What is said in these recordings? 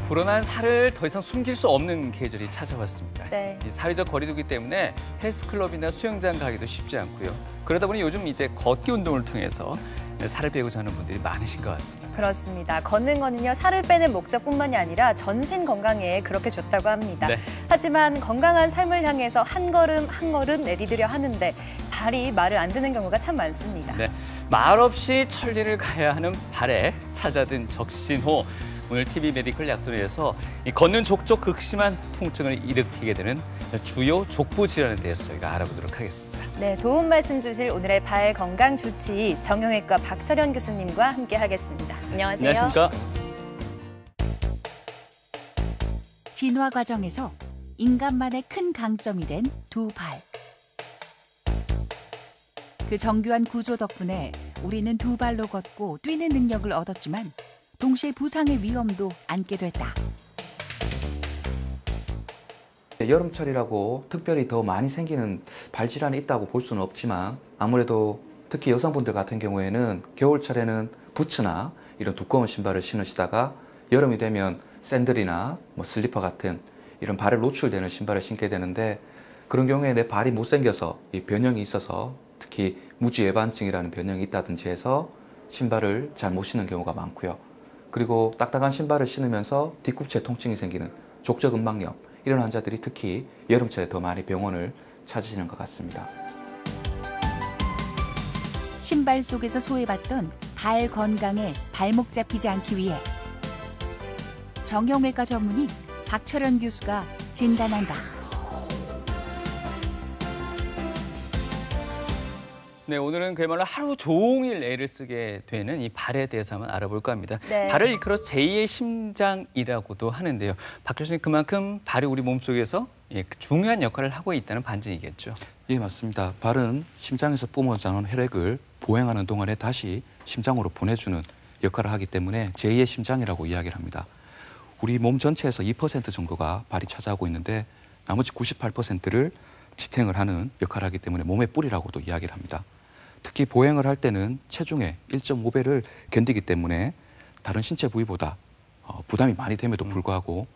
불어난 살을 더 이상 숨길 수 없는 계절이 찾아왔습니다. 네. 이 사회적 거리두기 때문에 헬스클럽이나 수영장 가기도 쉽지 않고요. 그러다 보니 요즘 이제 걷기 운동을 통해서 살을 빼고자 하는 분들이 많으신 것 같습니다. 그렇습니다. 걷는 거는요, 살을 빼는 목적뿐만이 아니라 전신 건강에 그렇게 좋다고 합니다. 네. 하지만 건강한 삶을 향해서 한 걸음 한 걸음 내디디려 하는데 발이 말을 안 듣는 경우가 참 많습니다. 네, 말없이 천리를 가야 하는 발에 찾아든 적신호. 오늘 TV 메디컬 약손에서 이 걷는 족족 극심한 통증을 일으키게 되는 주요 족부 질환에 대해서 저희가 알아보도록 하겠습니다. 네, 도움 말씀 주실 오늘의 발 건강 주치의 정형외과 박철현 교수님과 함께 하겠습니다. 안녕하세요. 안녕하십니까? 진화 과정에서 인간만의 큰 강점이 된 두 발. 그 정교한 구조 덕분에 우리는 두 발로 걷고 뛰는 능력을 얻었지만 동시에 부상의 위험도 안게 됐다. 여름철이라고 특별히 더 많이 생기는 발질환이 있다고 볼 수는 없지만 아무래도 특히 여성분들 같은 경우에는 겨울철에는 부츠나 이런 두꺼운 신발을 신으시다가 여름이 되면 샌들이나 슬리퍼 같은 이런 발에 노출되는 신발을 신게 되는데 그런 경우에 내 발이 못생겨서 이 변형이 있어서 특히 무지외반증이라는 변형이 있다든지 해서 신발을 잘 못 신는 경우가 많고요. 그리고 딱딱한 신발을 신으면서 뒤꿈치에 통증이 생기는 족저근막염 이런 환자들이 특히 여름철에 더 많이 병원을 찾으시는 것 같습니다. 신발 속에서 소외받던 발 건강에 발목 잡히지 않기 위해 정형외과 전문의 박철현 교수가 진단한다. 네, 오늘은 그야말로 하루 종일 애를 쓰게 되는 이 발에 대해서 한번 알아볼까 합니다. 네. 발을 일컬어 제2의 심장이라고도 하는데요. 박 교수님, 그만큼 발이 우리 몸속에서 중요한 역할을 하고 있다는 반증이겠죠. 예, 맞습니다. 발은 심장에서 뿜어져 나오는 혈액을 보행하는 동안에 다시 심장으로 보내주는 역할을 하기 때문에 제2의 심장이라고 이야기를 합니다. 우리 몸 전체에서 2% 정도가 발이 차지하고 있는데 나머지 98%를 지탱을 하는 역할을 하기 때문에 몸의 뿔이라고도 이야기를 합니다. 특히 보행을 할 때는 체중의 1.5배를 견디기 때문에 다른 신체 부위보다 부담이 많이 됨에도 불구하고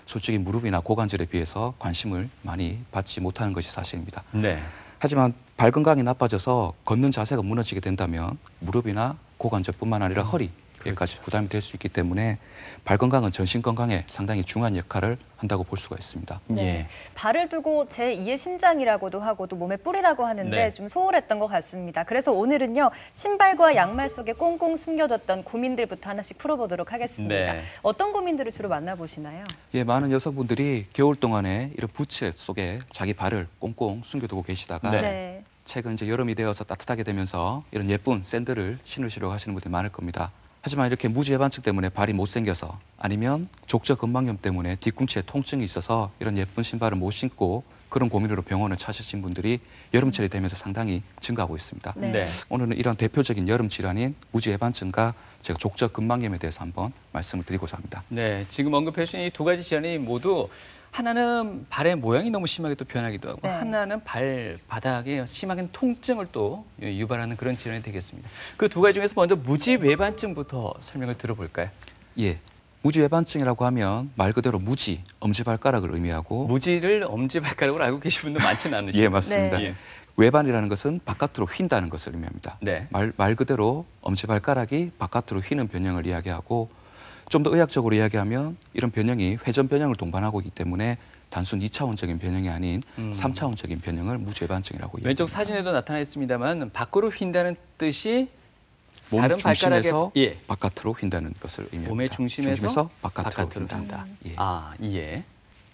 솔직히 무릎이나 고관절에 비해서 관심을 많이 받지 못하는 것이 사실입니다. 네. 하지만 발 건강이 나빠져서 걷는 자세가 무너지게 된다면 무릎이나 고관절뿐만 아니라 허리에까지 부담이 될 수 있기 때문에 발 건강은 전신 건강에 상당히 중요한 역할을 한다고 볼 수가 있습니다. 네. 예. 발을 두고 제2의 심장이라고도 하고 또 몸의 뿔이라고 하는데 네. 좀 소홀했던 것 같습니다. 그래서 오늘은요, 신발과 양말 속에 꽁꽁 숨겨뒀던 고민들부터 하나씩 풀어보도록 하겠습니다. 네. 어떤 고민들을 주로 만나보시나요? 예, 많은 여성분들이 겨울 동안에 이런 부츠 속에 자기 발을 꽁꽁 숨겨두고 계시다가 네. 최근 이제 여름이 되어서 따뜻하게 되면서 이런 예쁜 샌들을 신으시려고 하시는 분들이 많을 겁니다. 하지만 이렇게 무지외반증 때문에 발이 못생겨서 아니면 족저근막염 때문에 뒤꿈치에 통증이 있어서 이런 예쁜 신발을 못 신고 그런 고민으로 병원을 찾으신 분들이 여름철이 되면서 상당히 증가하고 있습니다. 네. 네. 오늘은 이런 대표적인 여름 질환인 무지외반증과 제가 족저근막염에 대해서 한번 말씀을 드리고자 합니다. 네, 지금 언급해 주신 이 두 가지 질환이 모두 하나는 발의 모양이 너무 심하게 또 변하기도 하고 네. 하나는 발바닥에 심하게 통증을 또 유발하는 그런 질환이 되겠습니다. 그 두 가지 중에서 먼저 무지외반증부터 설명을 들어볼까요? 예, 무지외반증이라고 하면 말 그대로 무지, 엄지발가락을 의미하고 무지를 엄지발가락으로 알고 계신 분들 많지는 않으시죠? 예, 맞습니다. 네. 예. 외반이라는 것은 바깥으로 휜다는 것을 의미합니다. 네. 말 그대로 엄지발가락이 바깥으로 휘는 변형을 이야기하고 좀 더 의학적으로 이야기하면 이런 변형이 회전 변형을 동반하고 있기 때문에 단순 2차원적인 변형이 아닌 3차원적인 변형을 무지외반증이라고 이야기합니다. 왼쪽 사진에도 나타나 있습니다만 밖으로 휜다는 뜻이 몸 다른 중심에서 발가락에 바깥으로 휜다는 것을 의미합니다. 몸의 중심에서 바깥으로 휜다. 휜다. 예. 아, 예.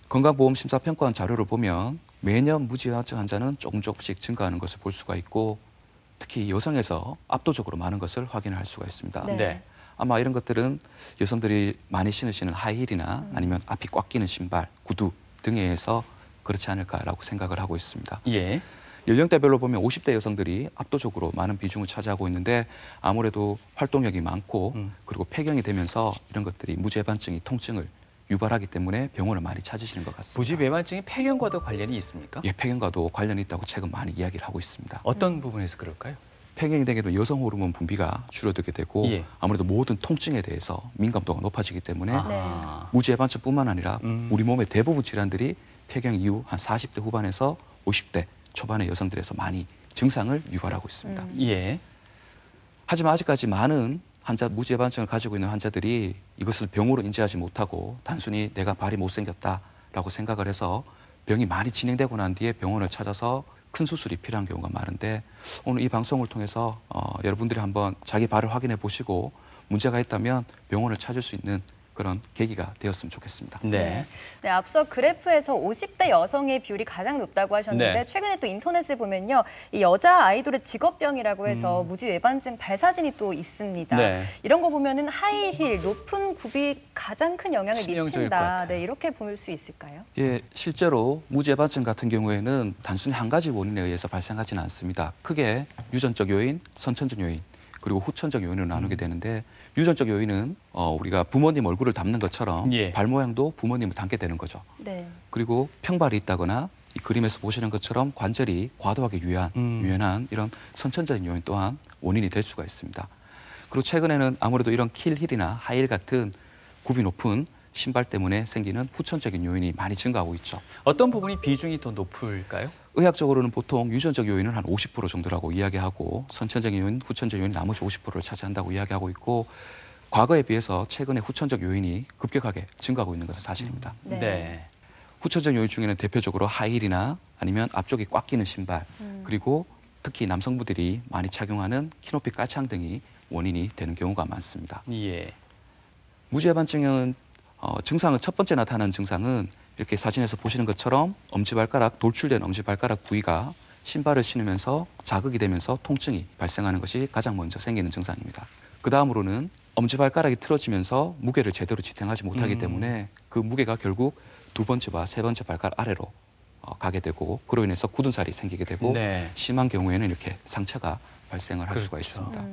건강보험심사평가원 자료를 보면 매년 무지외반증 환자는 조금씩 증가하는 것을 볼 수가 있고 특히 여성에서 압도적으로 많은 것을 확인할 수가 있습니다. 네. 네. 아마 이런 것들은 여성들이 많이 신으시는 하이힐이나 아니면 앞이 꽉 끼는 신발, 구두 등에 의해서 그렇지 않을까라고 생각을 하고 있습니다. 예. 연령대별로 보면 50대 여성들이 압도적으로 많은 비중을 차지하고 있는데 아무래도 활동력이 많고 그리고 폐경이 되면서 이런 것들이 무지외반증이 통증을 유발하기 때문에 병원을 많이 찾으시는 것 같습니다. 무지외반증이 폐경과도 관련이 있습니까? 예, 폐경과도 관련이 있다고 최근 많이 이야기를 하고 있습니다. 어떤 부분에서 그럴까요? 폐경이 되게 되면 여성 호르몬 분비가 줄어들게 되고 예. 아무래도 모든 통증에 대해서 민감도가 높아지기 때문에 아. 무지해반증뿐만 아니라 우리 몸의 대부분 질환들이 폐경 이후 한 40대 후반에서 50대 초반의 여성들에서 많이 증상을 유발하고 있습니다. 예. 하지만 아직까지 많은 무지해반증을 가지고 있는 환자들이 이것을 병으로 인지하지 못하고 단순히 내가 발이 못생겼다라고 생각을 해서 병이 많이 진행되고 난 뒤에 병원을 찾아서 큰 수술이 필요한 경우가 많은데 오늘 이 방송을 통해서 여러분들이 한번 자기 발을 확인해 보시고 문제가 있다면 병원을 찾을 수 있는 그런 계기가 되었으면 좋겠습니다. 네. 네, 앞서 그래프에서 50대 여성의 비율이 가장 높다고 하셨는데 네. 최근에 또 인터넷을 보면요. 이 여자 아이돌의 직업병이라고 해서 무지외반증 발사진이 또 있습니다. 네. 이런 거 보면은 하이힐, 높은 굽이 가장 큰 영향을 치명적일 것 미친다. 같아요. 네, 이렇게 볼 수 있을까요? 예, 실제로 무지해반증 같은 경우에는 단순히 한 가지 원인에 의해서 발생하지는 않습니다. 크게 유전적 요인, 선천적 요인, 그리고 후천적 요인으로 나누게 되는데 유전적 요인은 우리가 부모님 얼굴을 닮는 것처럼 예. 발 모양도 부모님을 닮게 되는 거죠. 네. 그리고 평발이 있다거나 이 그림에서 보시는 것처럼 관절이 과도하게 유연한 이런 선천적인 요인 또한 원인이 될 수가 있습니다. 그리고 최근에는 아무래도 이런 킬힐이나 하이힐 같은 굽이 높은 신발 때문에 생기는 후천적인 요인이 많이 증가하고 있죠. 어떤 부분이 비중이 더 높을까요? 의학적으로는 보통 유전적 요인은 한 50% 정도라고 이야기하고 선천적인 요인, 후천적 요인 나머지 50%를 차지한다고 이야기하고 있고 과거에 비해서 최근에 후천적 요인이 급격하게 증가하고 있는 것은 사실입니다. 네. 후천적 요인 중에는 대표적으로 하이힐이나 아니면 앞쪽이 꽉 끼는 신발 그리고 특히 남성분들이 많이 착용하는 키높이 깔창 등이 원인이 되는 경우가 많습니다. 예. 무지해반증은 증상은 첫 번째 나타나는 증상은 이렇게 사진에서 보시는 것처럼 엄지발가락, 돌출된 엄지발가락 부위가 신발을 신으면서 자극이 되면서 통증이 발생하는 것이 가장 먼저 생기는 증상입니다. 그 다음으로는 엄지발가락이 틀어지면서 무게를 제대로 지탱하지 못하기 때문에 그 무게가 결국 두 번째와 세 번째 발가락 아래로 가게 되고 그로 인해서 굳은 살이 생기게 되고 네. 심한 경우에는 이렇게 상처가 발생을 할 수가 그렇죠. 있습니다.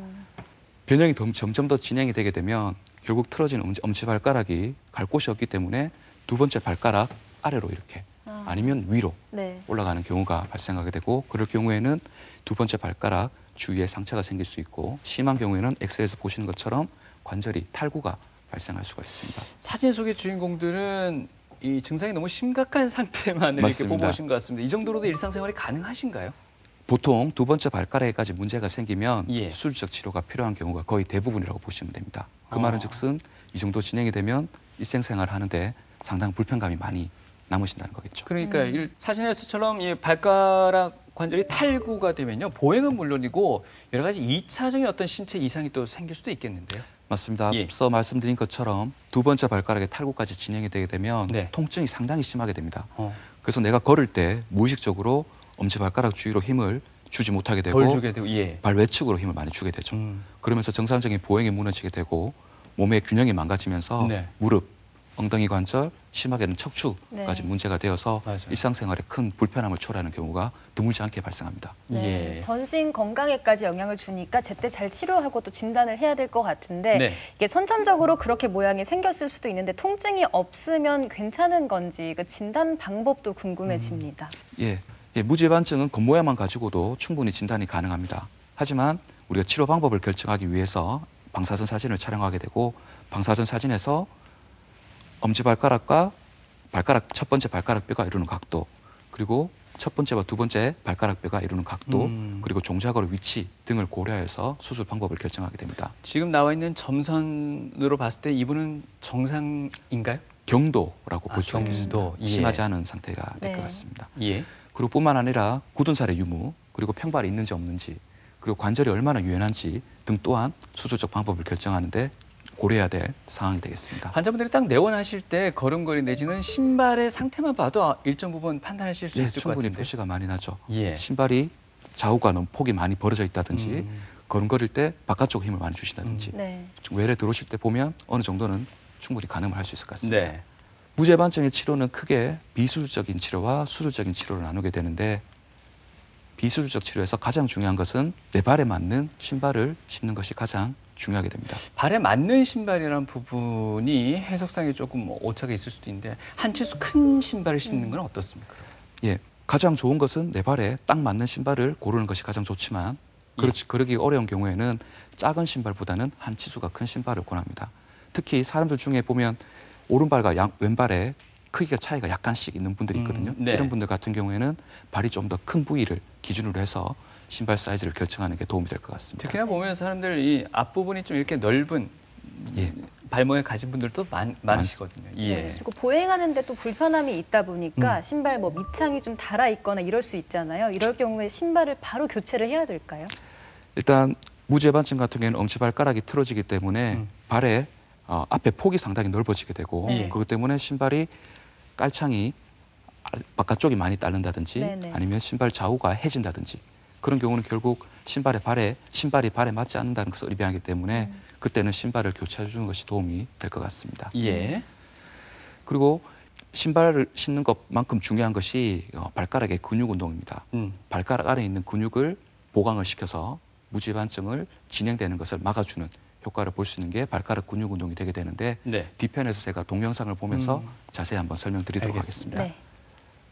변형이 점점 더 진행이 되게 되면 결국 틀어진 엄지발가락이 갈 곳이 없기 때문에 두 번째 발가락 아래로 이렇게 아니면 위로 네. 올라가는 경우가 발생하게 되고 그럴 경우에는 두 번째 발가락 주위에 상처가 생길 수 있고 심한 경우에는 엑스레이에서 보시는 것처럼 관절이 탈구가 발생할 수가 있습니다. 사진 속의 주인공들은 이 증상이 너무 심각한 상태만 이렇게 맞습니다. 보고 오신 것 같습니다. 이 정도로도 일상생활이 가능하신가요? 보통 두 번째 발가락에까지 문제가 생기면 예. 수술적 치료가 필요한 경우가 거의 대부분이라고 보시면 됩니다. 그 말은 즉슨 이 정도 진행이 되면 일생생활 하는데 상당히 불편감이 많이 남으신다는 거겠죠. 그러니까 사진에서처럼 이 발가락 관절이 탈구가 되면요. 보행은 물론이고 여러 가지 2차적인 어떤 신체 이상이 또 생길 수도 있겠는데요. 맞습니다. 예. 앞서 말씀드린 것처럼 두 번째 발가락의 탈구까지 진행이 되게 되면 네. 통증이 상당히 심하게 됩니다. 그래서 내가 걸을 때 무의식적으로 엄지발가락 주위로 힘을 주지 못하게 되고 덜 주게 되고 예. 발 외측으로 힘을 많이 주게 되죠. 그러면서 정상적인 보행이 무너지게 되고 몸의 균형이 망가지면서 네. 무릎, 엉덩이 관절, 심하게는 척추까지 네. 문제가 되어서 맞아요. 일상생활에 큰 불편함을 초래하는 경우가 드물지 않게 발생합니다. 네, 예. 전신 건강에까지 영향을 주니까 제때 잘 치료하고 또 진단을 해야 될 것 같은데 네. 이게 선천적으로 그렇게 모양이 생겼을 수도 있는데 통증이 없으면 괜찮은 건지 그 진단 방법도 궁금해집니다. 예, 무지해반증은 겉모양만 가지고도 충분히 진단이 가능합니다. 하지만 우리가 치료 방법을 결정하기 위해서 방사선 사진을 촬영하게 되고 방사선 사진에서 엄지발가락과 발가락 첫 번째 발가락 뼈가 이루는 각도 그리고 첫 번째와 두 번째 발가락 뼈가 이루는 각도 그리고 종자골의 위치 등을 고려해서 수술 방법을 결정하게 됩니다. 지금 나와 있는 점선으로 봤을 때 이분은 정상인가요? 경도라고 볼 수가 경도. 있습니다. 예. 심하지 않은 상태가 될 것 네. 같습니다. 예. 그리고 뿐만 아니라 굳은 살의 유무 그리고 평발이 있는지 없는지 그리고 관절이 얼마나 유연한지 등 또한 수술적 방법을 결정하는데 고려해야 될 사항이 되겠습니다. 환자분들이 딱 내원하실 때 걸음걸이 내지는 신발의 상태만 봐도 일정 부분 판단하실 수 예, 있을 것 충분히 같은데. 표시가 많이 나죠. 예. 신발이 좌우가 너무 폭이 많이 벌어져 있다든지 걸음걸일 때 바깥쪽 힘을 많이 주신다든지 네. 외래 들어오실 때 보면 어느 정도는 충분히 가늠을 할 수 있을 것 같습니다. 네. 무지해반증의 치료는 크게 비수술적인 치료와 수술적인 치료를 나누게 되는데 비수술적 치료에서 가장 중요한 것은 내 발에 맞는 신발을 신는 것이 가장 중요하게 됩니다. 발에 맞는 신발이라는 부분이 해석상에 조금 오차가 있을 수도 있는데 한 치수 큰 신발을 신는 건 어떻습니까? 예, 가장 좋은 것은 내 발에 딱 맞는 신발을 고르는 것이 가장 좋지만 그러기 어려운 경우에는 작은 신발보다는 한 치수가 큰 신발을 권합니다. 특히 사람들 중에 보면 오른발과 왼발에 크기가 차이가 약간씩 있는 분들이 있거든요. 네. 이런 분들 같은 경우에는 발이 좀 더 큰 부위를 기준으로 해서 신발 사이즈를 결정하는 게 도움이 될 것 같습니다. 특히나 보면 사람들 이 앞부분이 좀 이렇게 넓은 예. 발목을 가진 분들도 많으시거든요. 예. 네, 그리고 보행하는데 또 불편함이 있다 보니까 신발 뭐 밑창이 좀 닳아 있거나 이럴 수 있잖아요. 이럴 경우에 신발을 바로 교체를 해야 될까요? 일단 무지해반증 같은 경우에는 엄지발가락이 틀어지기 때문에 발에 앞에 폭이 상당히 넓어지게 되고 예. 그것 때문에 신발이 깔창이 바깥쪽이 많이 따른다든지 네네. 아니면 신발 좌우가 해진다든지 그런 경우는 결국 신발이 발에 맞지 않는다는 것을 의미하기 때문에 그때는 신발을 교체해 주는 것이 도움이 될 것 같습니다. 예. 그리고 신발을 신는 것만큼 중요한 것이 발가락의 근육 운동입니다. 발가락 아래에 있는 근육을 보강을 시켜서 무지해반증을 진행되는 것을 막아주는 효과를 볼 수 있는 게 발가락 근육 운동이 되게 되는데 네. 뒤편에서 제가 동영상을 보면서 자세히 한번 설명드리도록 알겠습니다. 하겠습니다. 네.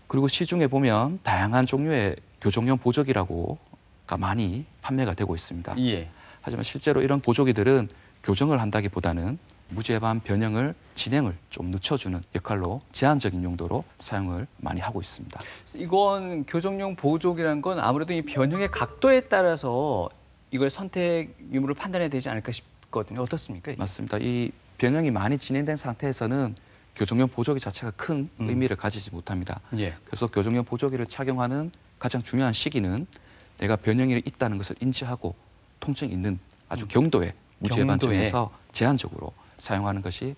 그리고 시중에 보면 다양한 종류의 교정용 보조기라고가 많이 판매가 되고 있습니다. 예. 하지만 실제로 이런 보조기들은 교정을 한다기보다는 무지해반 변형을 진행을 좀 늦춰주는 역할로 제한적인 용도로 사용을 많이 하고 있습니다. 이건 교정용 보조기란 건 아무래도 이 변형의 각도에 따라서 이걸 선택 유무를 판단해야 되지 않을까 싶거든요. 어떻습니까? 이게? 맞습니다. 이 변형이 많이 진행된 상태에서는 교정용 보조기 자체가 큰 의미를 가지지 못합니다. 예. 그래서 교정용 보조기를 착용하는 가장 중요한 시기는 내가 변형이 있다는 것을 인지하고 통증이 있는 아주 경도의 무지해반증에서 제한적으로 사용하는 것이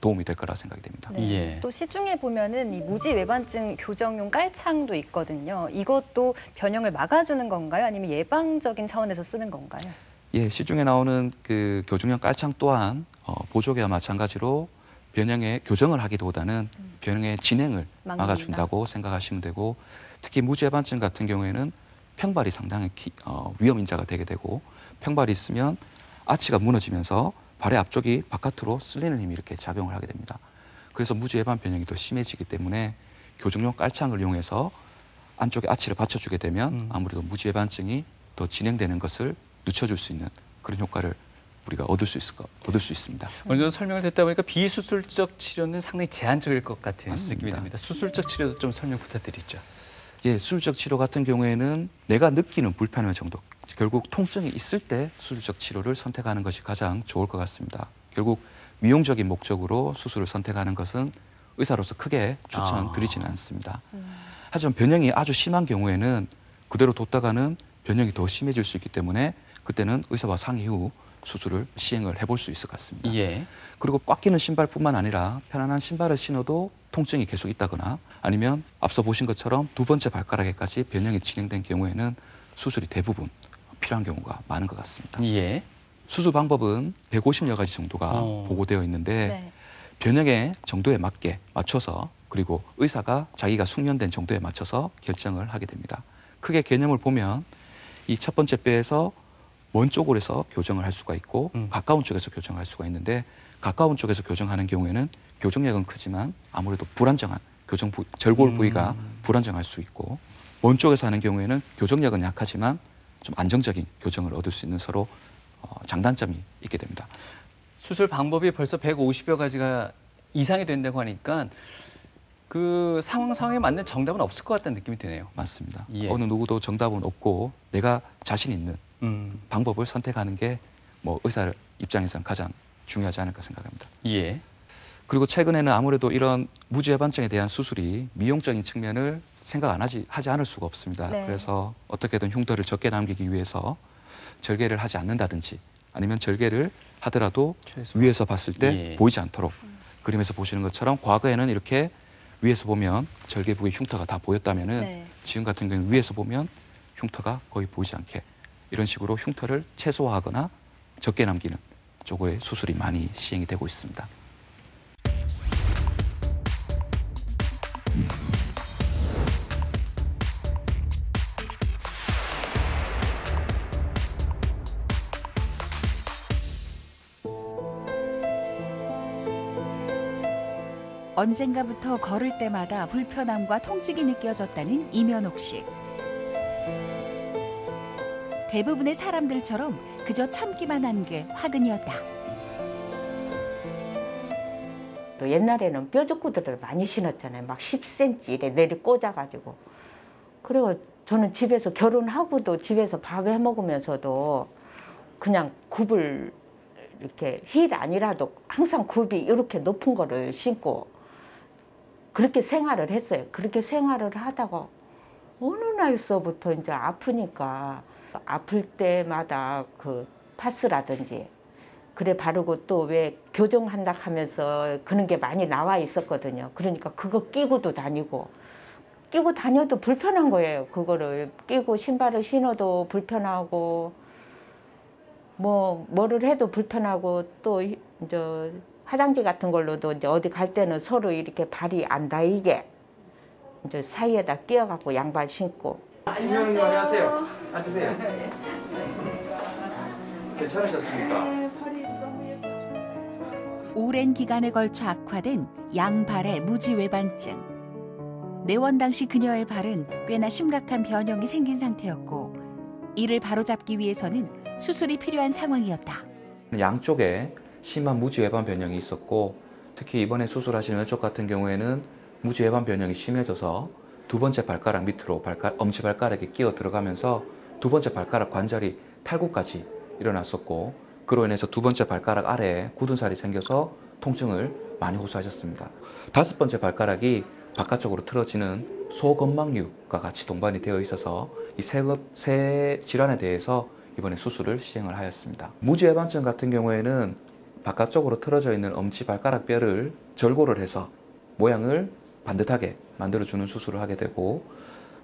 도움이 될 거라 생각이 됩니다. 네. 예. 또 시중에 보면은 이 무지외반증 교정용 깔창도 있거든요. 이것도 변형을 막아주는 건가요? 아니면 예방적인 차원에서 쓰는 건가요? 예, 시중에 나오는 그 교정용 깔창 또한 보조기와 마찬가지로 변형의 교정을 하기보다는 변형의 진행을 막는다. 막아준다고 생각하시면 되고 특히 무지해반증 같은 경우에는 평발이 상당히 위험 인자가 되게 되고 평발이 있으면 아치가 무너지면서 발의 앞쪽이 바깥으로 쓸리는 힘이 이렇게 작용을 하게 됩니다. 그래서 무지해반 변형이 더 심해지기 때문에 교정용 깔창을 이용해서 안쪽에 아치를 받쳐주게 되면 아무래도 무지해반증이 더 진행되는 것을 늦춰줄 수 있는 그런 효과를 우리가 얻을 수 있습니다. 어느 정도 설명을 듣다 보니까 비수술적 치료는 상당히 제한적일 것 같은 맞습니다. 느낌이 듭니다. 수술적 치료도 좀 설명 부탁드리죠. 예, 수술적 치료 같은 경우에는 내가 느끼는 불편함 정도, 결국 통증이 있을 때 수술적 치료를 선택하는 것이 가장 좋을 것 같습니다. 결국 미용적인 목적으로 수술을 선택하는 것은 의사로서 크게 추천드리지는 않습니다. 하지만 변형이 아주 심한 경우에는 그대로 뒀다가는 변형이 더 심해질 수 있기 때문에 그때는 의사와 상의 후 수술을 시행을 해볼 수 있을 것 같습니다. 예. 그리고 꽉 끼는 신발뿐만 아니라 편안한 신발을 신어도 통증이 계속 있다거나 아니면 앞서 보신 것처럼 두 번째 발가락에까지 변형이 진행된 경우에는 수술이 대부분 필요한 경우가 많은 것 같습니다. 예. 수술 방법은 150여 가지 정도가 보고되어 있는데 네. 변형의 정도에 맞춰서 그리고 의사가 자기가 숙련된 정도에 맞춰서 결정을 하게 됩니다. 크게 개념을 보면 이 첫 번째 뼈에서 먼 쪽으로 해서 교정을 할 수가 있고 가까운 쪽에서 교정할 수가 있는데 가까운 쪽에서 교정하는 경우에는 교정력은 크지만 아무래도 불안정한 절골 부위가 불안정할 수 있고 먼 쪽에서 하는 경우에는 교정력은 약하지만 좀 안정적인 교정을 얻을 수 있는 서로 장단점이 있게 됩니다. 수술 방법이 벌써 150여 가지가 이상이 된다고 하니까 그 상황에 맞는 정답은 없을 것 같다는 느낌이 드네요. 맞습니다. 예. 어느 누구도 정답은 없고 내가 자신 있는 방법을 선택하는 게 의사 입장에서는 가장 중요하지 않을까 생각합니다. 예. 그리고 최근에는 아무래도 이런 무지해반증에 대한 수술이 미용적인 측면을 생각 하지 않을 수가 없습니다. 네. 그래서 어떻게든 흉터를 적게 남기기 위해서 절개를 하지 않는다든지 아니면 절개를 하더라도 최소. 위에서 봤을 때 예. 보이지 않도록 그림에서 보시는 것처럼 과거에는 이렇게 위에서 보면 절개 부위 흉터가 다 보였다면은 네. 지금 같은 경우는 위에서 보면 흉터가 거의 보이지 않게 이런 식으로 흉터를 최소화하거나 적게 남기는 쪽의 수술이 많이 시행이 되고 있습니다. 언젠가부터 걸을 때마다 불편함과 통증이 느껴졌다는 이면옥 씨. 대부분의 사람들처럼 그저 참기만 한 게 화근이었다. 또 옛날에는 뼈죽구들을 많이 신었잖아요. 막 10cm 이래 내리 꽂아가지고. 그리고 저는 집에서 결혼하고도 집에서 밥 해 먹으면서도 그냥 굽을 이렇게 힐 아니라도 항상 굽이 이렇게 높은 거를 신고 그렇게 생활을 했어요. 그렇게 생활을 하다가 어느 날서부터 이제 아프니까 아플 때마다 그 파스라든지 그래 바르고 또 왜 교정한다 하면서 그런 게 많이 나와 있었거든요. 그러니까 그거 끼고도 다니고 끼고 다녀도 불편한 거예요. 그거를 끼고 신발을 신어도 불편하고 뭐를 해도 불편하고 또 이제 화장지 같은 걸로도 이제 어디 갈 때는 서로 이렇게 발이 안 닿이게 이제 사이에다 끼워갖고 양발 신고. 김영님 안녕하세요. 앉으세요. 괜찮으셨습니까? 오랜 기간에 걸쳐 악화된 양발의 무지외반증. 내원 당시 그녀의 발은 꽤나 심각한 변형이 생긴 상태였고 이를 바로잡기 위해서는 수술이 필요한 상황이었다. 양쪽에 심한 무지외반 변형이 있었고 특히 이번에 수술하신 왼쪽 같은 경우에는 무지외반 변형이 심해져서 두 번째 발가락 밑으로 엄지발가락이 끼어 들어가면서 두 번째 발가락 관절이 탈구까지 일어났었고 그로 인해서 두 번째 발가락 아래에 굳은 살이 생겨서 통증을 많이 호소하셨습니다. 다섯 번째 발가락이 바깥쪽으로 틀어지는 소건망류가 같이 동반이 되어 있어서 이 세 질환에 대해서 이번에 수술을 시행을 하였습니다. 무지외반증 같은 경우에는 바깥쪽으로 틀어져 있는 엄지발가락 뼈를 절골을 해서 모양을 반듯하게 만들어주는 수술을 하게 되고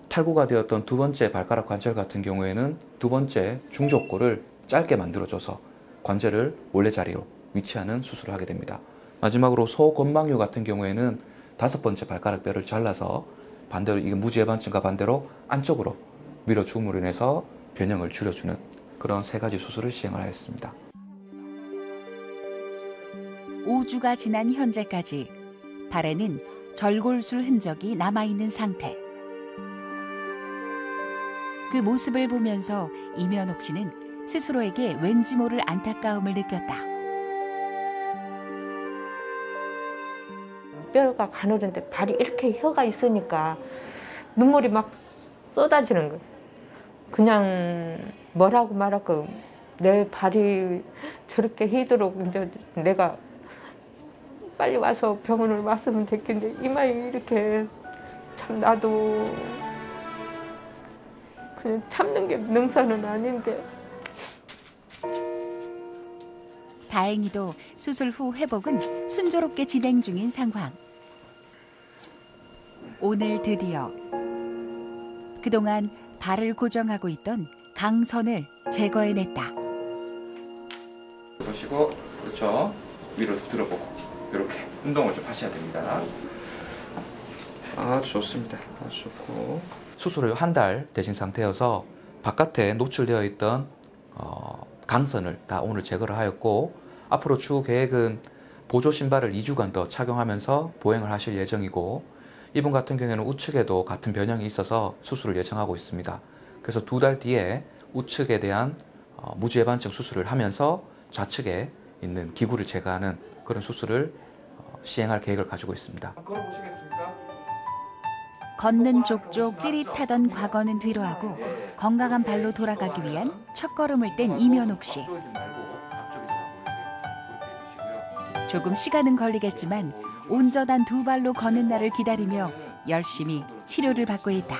탈구가 되었던 두 번째 발가락 관절 같은 경우에는 두 번째 중족골을 짧게 만들어줘서 관절을 원래 자리로 위치하는 수술을 하게 됩니다. 마지막으로 소건망류 같은 경우에는 다섯 번째 발가락 뼈를 잘라서 반대로 이게 무지외반증과 반대로 안쪽으로 밀어줌으로 인해서 변형을 줄여주는 그런 세 가지 수술을 시행을 하였습니다. 5주가 지난 현재까지 발에는 절골술 흔적이 남아있는 상태. 그 모습을 보면서 이면옥 씨는 스스로에게 왠지 모를 안타까움을 느꼈다. 뼈가 가누는데 발이 이렇게 혀가 있으니까 눈물이 막 쏟아지는 거예요. 그냥 뭐라고 말할까 내 발이 저렇게 희도록 이제 내가 빨리 와서 병원을 왔으면 됐겠는데 이마에 이렇게 참 나도 그냥 참는 게 능사는 아닌데. 다행히도 수술 후 회복은 순조롭게 진행 중인 상황. 오늘 드디어 그동안 발을 고정하고 있던 강선을 제거해냈다. 보시고 그렇죠. 위로 들어보고 이렇게 운동을 좀 하셔야 됩니다. 아주 좋습니다. 아주 좋고 수술을 한 달 되신 상태여서 바깥에 노출되어 있던 강선을 다 오늘 제거를 하였고 앞으로 추후 계획은 보조 신발을 2주간 더 착용하면서 보행을 하실 예정이고 이분 같은 경우에는 우측에도 같은 변형이 있어서 수술을 예정하고 있습니다. 그래서 2달 뒤에 우측에 대한 무지외반증 수술을 하면서 좌측에 있는 기구를 제거하는 그런 수술을 시행할 계획을 가지고 있습니다. 걸어보시겠습니까? 걷는 족족 찌릿하던 과거는 뒤로하고 건강한 발로 돌아가기 위한 첫걸음을 뗀 이면옥 씨. 조금 시간은 걸리겠지만 온전한 두 발로 걷는 날을 기다리며 열심히 치료를 받고 있다.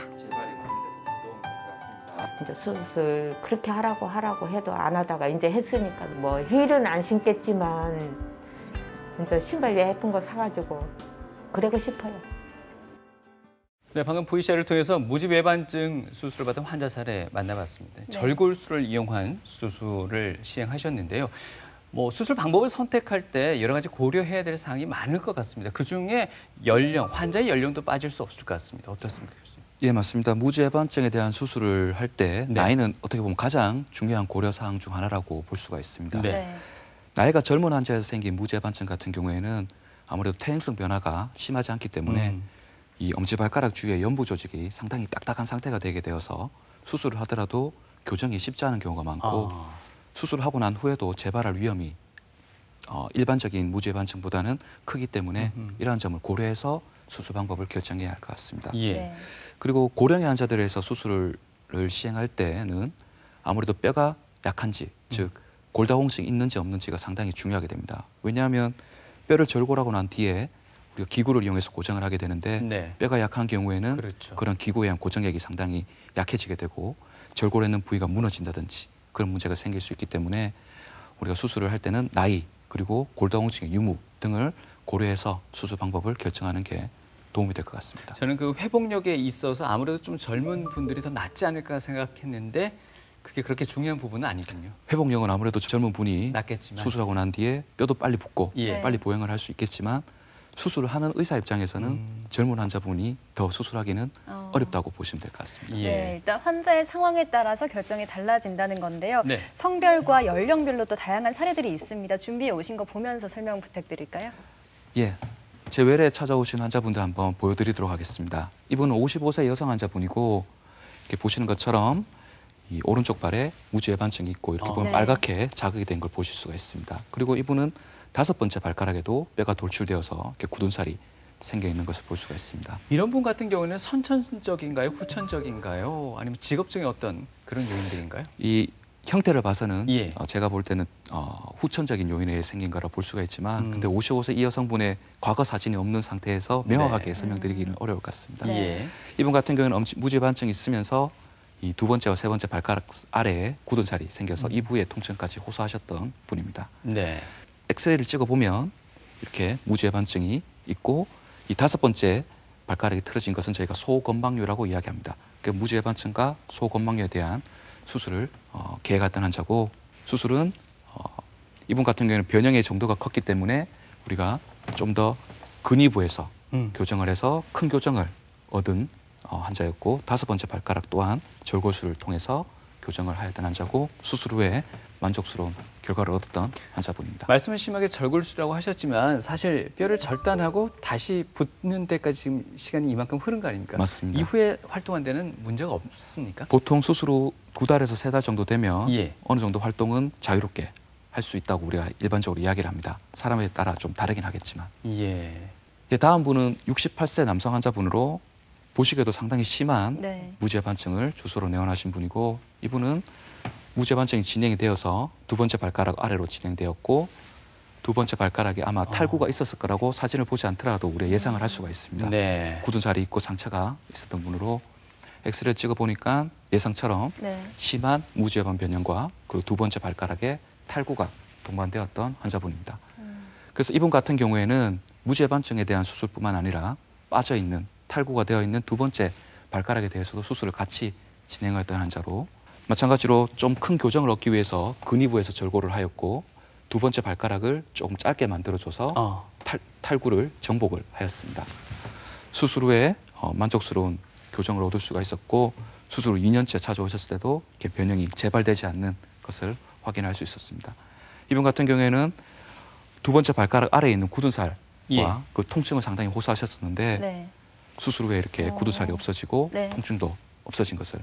이제 수술 그렇게 하라고 해도 안 하다가 이제 했으니까 뭐 힐은 안 신겠지만 이제 신발 예쁜 거 사가지고 그러고 싶어요. 네, 방금 VCR을 통해서 무지외반증 수술을 받은 환자 사례 만나봤습니다. 네. 절골술을 이용한 수술을 시행하셨는데요. 수술 방법을 선택할 때 여러 가지 고려해야 될 사항이 많을 것 같습니다. 그중에 환자의 연령도 빠질 수 없을 것 같습니다. 어떻습니까, 교수님? 예, 맞습니다. 무지외반증에 대한 수술을 할 때 나이는 어떻게 보면 가장 중요한 고려 사항 중 하나라고 볼 수가 있습니다. 네. 나이가 젊은 환자에서 생긴 무지외반증 같은 경우에는 아무래도 퇴행성 변화가 심하지 않기 때문에 이 엄지발가락 주위의 연부 조직이 상당히 딱딱한 상태가 되게 되어서 수술을 하더라도 교정이 쉽지 않은 경우가 많고 아. 수술하고 난 후에도 재발할 위험이 일반적인 무죄반증보다는 크기 때문에 이러한 점을 고려해서 수술 방법을 결정해야 할 것 같습니다. 예. 네. 그리고 고령의 환자들에서 수술을 시행할 때는 아무래도 뼈가 약한지, 즉 골다공증이 있는지 없는지가 상당히 중요하게 됩니다. 왜냐하면 뼈를 절골하고 난 뒤에 우리가 기구를 이용해서 고정을 하게 되는데 네. 뼈가 약한 경우에는 그렇죠. 그런 기구에 의한 고정력이 상당히 약해지게 되고 절골했는 부위가 무너진다든지 그런 문제가 생길 수 있기 때문에 우리가 수술을 할 때는 나이 그리고 골다공증의 유무 등을 고려해서 수술 방법을 결정하는 게 도움이 될 것 같습니다. 저는 그 회복력에 있어서 아무래도 좀 젊은 분들이 더 낫지 않을까 생각했는데 그게 그렇게 중요한 부분은 아니군요. 회복력은 아무래도 젊은 분이 낫겠지만. 수술하고 난 뒤에 뼈도 빨리 붓고 예. 빨리 보행을 할 수 있겠지만 수술을 하는 의사 입장에서는 젊은 환자분이 더 수술하기는 어렵다고 보시면 될 것 같습니다. 예. 네, 일단 환자의 상황에 따라서 결정이 달라진다는 건데요. 네. 성별과 연령별로 또 다양한 사례들이 있습니다. 준비해 오신 거 보면서 설명 부탁드릴까요? 예, 제 외래 찾아오신 환자분들 한번 보여드리도록 하겠습니다. 이분은 55세 여성 환자분이고 이렇게 보시는 것처럼 이 오른쪽 발에 무지외반증이 있고 이렇게 보면 네. 빨갛게 자극이 된 걸 보실 수가 있습니다. 그리고 이분은 5번째 발가락에도 뼈가 돌출되어서 이렇게 굳은 살이 생겨 있는 것을 볼 수가 있습니다. 이런 분 같은 경우는 선천적인가요? 후천적인가요? 아니면 직업적인 어떤 그런 요인들인가요? 이 형태를 봐서는 예. 제가 볼 때는 후천적인 요인에 의해 생긴 거라 볼 수가 있지만 근데 55세 이 여성분의 과거 사진이 없는 상태에서 명확하게 네. 설명드리기는 어려울 것 같습니다. 네. 예. 이분 같은 경우는 무지반증이 있으면서 이 2번째와 3번째 발가락 아래에 굳은 살이 생겨서 이부의 통증까지 호소하셨던 분입니다. 네. 엑스레이를 찍어보면 이렇게 무지반증이 있고 이 5번째 발가락이 틀어진 것은 저희가 소건망류라고 이야기합니다. 그 무지반증과 소건망류에 대한 수술을 계획했던 환자고 수술은 이분 같은 경우에는 변형의 정도가 컸기 때문에 우리가 좀 더 근위부에서 교정을 해서 큰 교정을 얻은 환자였고 5번째 발가락 또한 절골술을 통해서 교정을 하였던 환자고 수술 후에 만족스러운 결과를 얻었던 환자분입니다. 말씀을 심하게 절골술이라고 하셨지만 사실 뼈를 절단하고 다시 붙는 데까지 지금 시간이 이만큼 흐른 거 아닙니까? 맞습니다. 이후에 활동한 데는 문제가 없습니까? 보통 수술 후 2달에서 3달 정도 되면 예. 어느 정도 활동은 자유롭게 할 수 있다고 우리가 일반적으로 이야기를 합니다. 사람에 따라 좀 다르긴 하겠지만. 예. 다음 분은 68세 남성 환자분으로 보시기에도 상당히 심한 네. 무지반증을 주소로 내원하신 분이고 이분은 무지반증이 진행이 되어서 2번째 발가락 아래로 진행되었고 2번째 발가락에 아마 탈구가 있었을 거라고 사진을 보지 않더라도 우리가 예상을 할 수가 있습니다. 네. 굳은 살이 있고 상처가 있었던 분으로 엑스레이를 찍어보니까 예상처럼 네. 심한 무지외반 변형과 그리고 2번째 발가락에 탈구가 동반되었던 환자분입니다. 그래서 이분 같은 경우에는 무지외반증에 대한 수술뿐만 아니라 빠져있는 탈구가 되어 있는 2번째 발가락에 대해서도 수술을 같이 진행했던 환자로 마찬가지로 좀 큰 교정을 얻기 위해서 근위부에서 절골을 하였고 2번째 발가락을 조금 짧게 만들어줘서 탈구를 정복을 하였습니다. 수술 후에 만족스러운 교정을 얻을 수가 있었고 수술 후 2년째 찾아오셨을 때도 이렇게 변형이 재발되지 않는 것을 확인할 수 있었습니다. 이분 같은 경우에는 2번째 발가락 아래에 있는 굳은 살과 예. 그 통증을 상당히 호소하셨었는데 네. 수술 후에 이렇게 굳은 살이 없어지고 네. 통증도 없어진 것을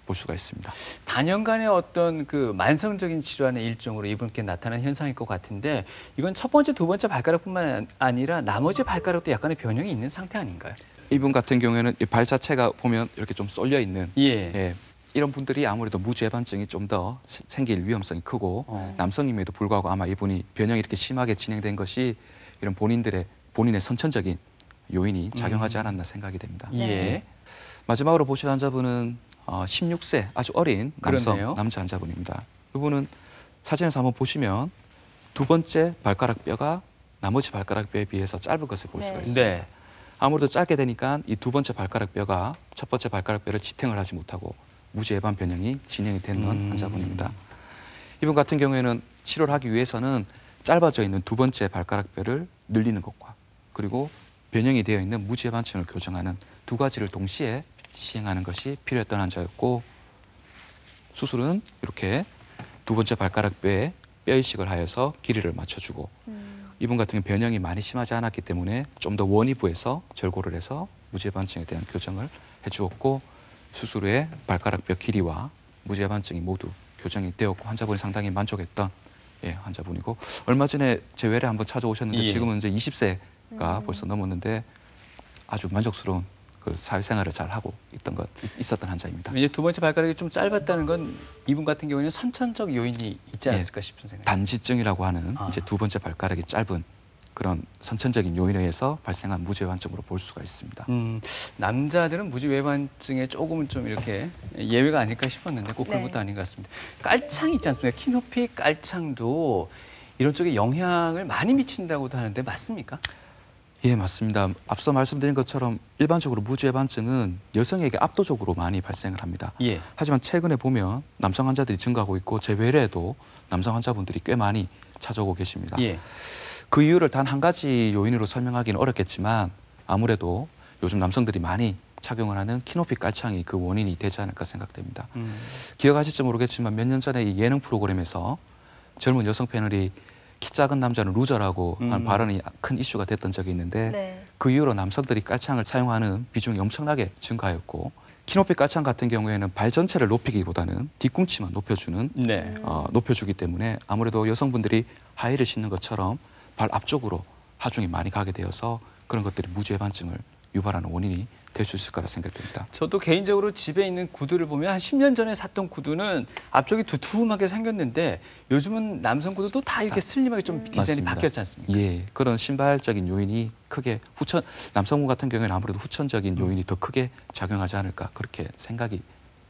볼 수가 있습니다. 단연간의 어떤 그 만성적인 질환의 일종으로 이분께 나타난 현상일 것 같은데 이건 첫 번째, 2번째 발가락뿐만 아니라 나머지 발가락도 약간의 변형이 있는 상태 아닌가요? 이분 같은 경우에는 이 발 자체가 보면 이렇게 좀 쏠려 있는 예. 이런 분들이 아무래도 무지외반증이 좀 더 생길 위험성이 크고 남성임에도 불구하고 아마 이분이 변형이 이렇게 심하게 진행된 것이 이런 본인의 선천적인 요인이 작용하지 않았나 생각이 됩니다. 예. 마지막으로 보실 환자분은 16세 아주 어린 그렇네요. 남자 환자분입니다. 이분은 사진에서 한번 보시면 2번째 발가락 뼈가 나머지 발가락 뼈에 비해서 짧은 것을 볼 수가 있습니다. 네. 아무래도 짧게 되니까 이 2번째 발가락 뼈가 첫 번째 발가락 뼈를 지탱을 하지 못하고 무지외반 변형이 진행이 되는 환자분입니다. 이분 같은 경우에는 치료를 하기 위해서는 짧아져 있는 2번째 발가락 뼈를 늘리는 것과 그리고 변형이 되어 있는 무지외반증을 교정하는 두 가지를 동시에 시행하는 것이 필요했던 환자였고 수술은 이렇게 2번째 발가락 뼈에 뼈 이식을 하여서 길이를 맞춰주고 이분 같은 경우 변형이 많이 심하지 않았기 때문에 좀 더 원위부에서 절골을 해서 무지외반증에 대한 교정을 해주었고 수술 후에 발가락 뼈 길이와 무지해반증이 모두 교정이 되었고 환자분이 상당히 만족했던 환자분이고 얼마 전에 제 외래 한번 찾아오셨는데 지금은 이제 20세가 벌써 넘었는데 아주 만족스러운 그 사회생활을 잘 하고 있었던 환자입니다. 이제 두 번째 발가락이 좀 짧았다는 건 이분 같은 경우에는 선천적 요인이 있지 않을까 싶은 생각이. 단지증이라고 하는 이제 두 번째 발가락이 짧은 그런 선천적인 요인에 의해서 발생한 무지외반증으로 볼 수가 있습니다. 남자들은 무지외반증에 조금은 좀 이렇게 예외가 아닐까 싶었는데 꼭 그런 것도 아닌 것 같습니다. 깔창이 있지 않습니까? 키 높이 깔창도 이런 쪽에 영향을 많이 미친다고도 하는데 맞습니까? 예, 맞습니다. 앞서 말씀드린 것처럼 일반적으로 무지외반증은 여성에게 압도적으로 많이 발생을 합니다. 하지만 최근에 보면 남성 환자들이 증가하고 있고 제 외래에도 남성 환자분들이 꽤 많이 찾아오고 계십니다. 그 이유를 단 한 가지 요인으로 설명하기는 어렵겠지만 아무래도 요즘 남성들이 많이 착용을 하는 키높이 깔창이 그 원인이 되지 않을까 생각됩니다. 기억하실지 모르겠지만 몇 년 전에 이 예능 프로그램에서 젊은 여성 패널이 키 작은 남자는 루저라고 하는 발언이 큰 이슈가 됐던 적이 있는데 그 이후로 남성들이 깔창을 사용하는 비중이 엄청나게 증가하였고 키높이 깔창 같은 경우에는 발 전체를 높이기보다는 뒤꿈치만 높여주는 높여주기 때문에 아무래도 여성분들이 하이힐을 신는 것처럼 발 앞쪽으로 하중이 많이 가게 되어서 그런 것들이 무지외반증을 유발하는 원인이 될 수 있을 거라 생각됩니다. 저도 개인적으로 집에 있는 구두를 보면 한 10년 전에 샀던 구두는 앞쪽이 두툼하게 생겼는데 요즘은 남성 구두도 다 이렇게 슬림하게 좀 디자인이 바뀌었지 않습니까? 예, 그런 신발적인 요인이 크게 남성분 같은 경우에는 아무래도 후천적인 요인이 더 크게 작용하지 않을까 그렇게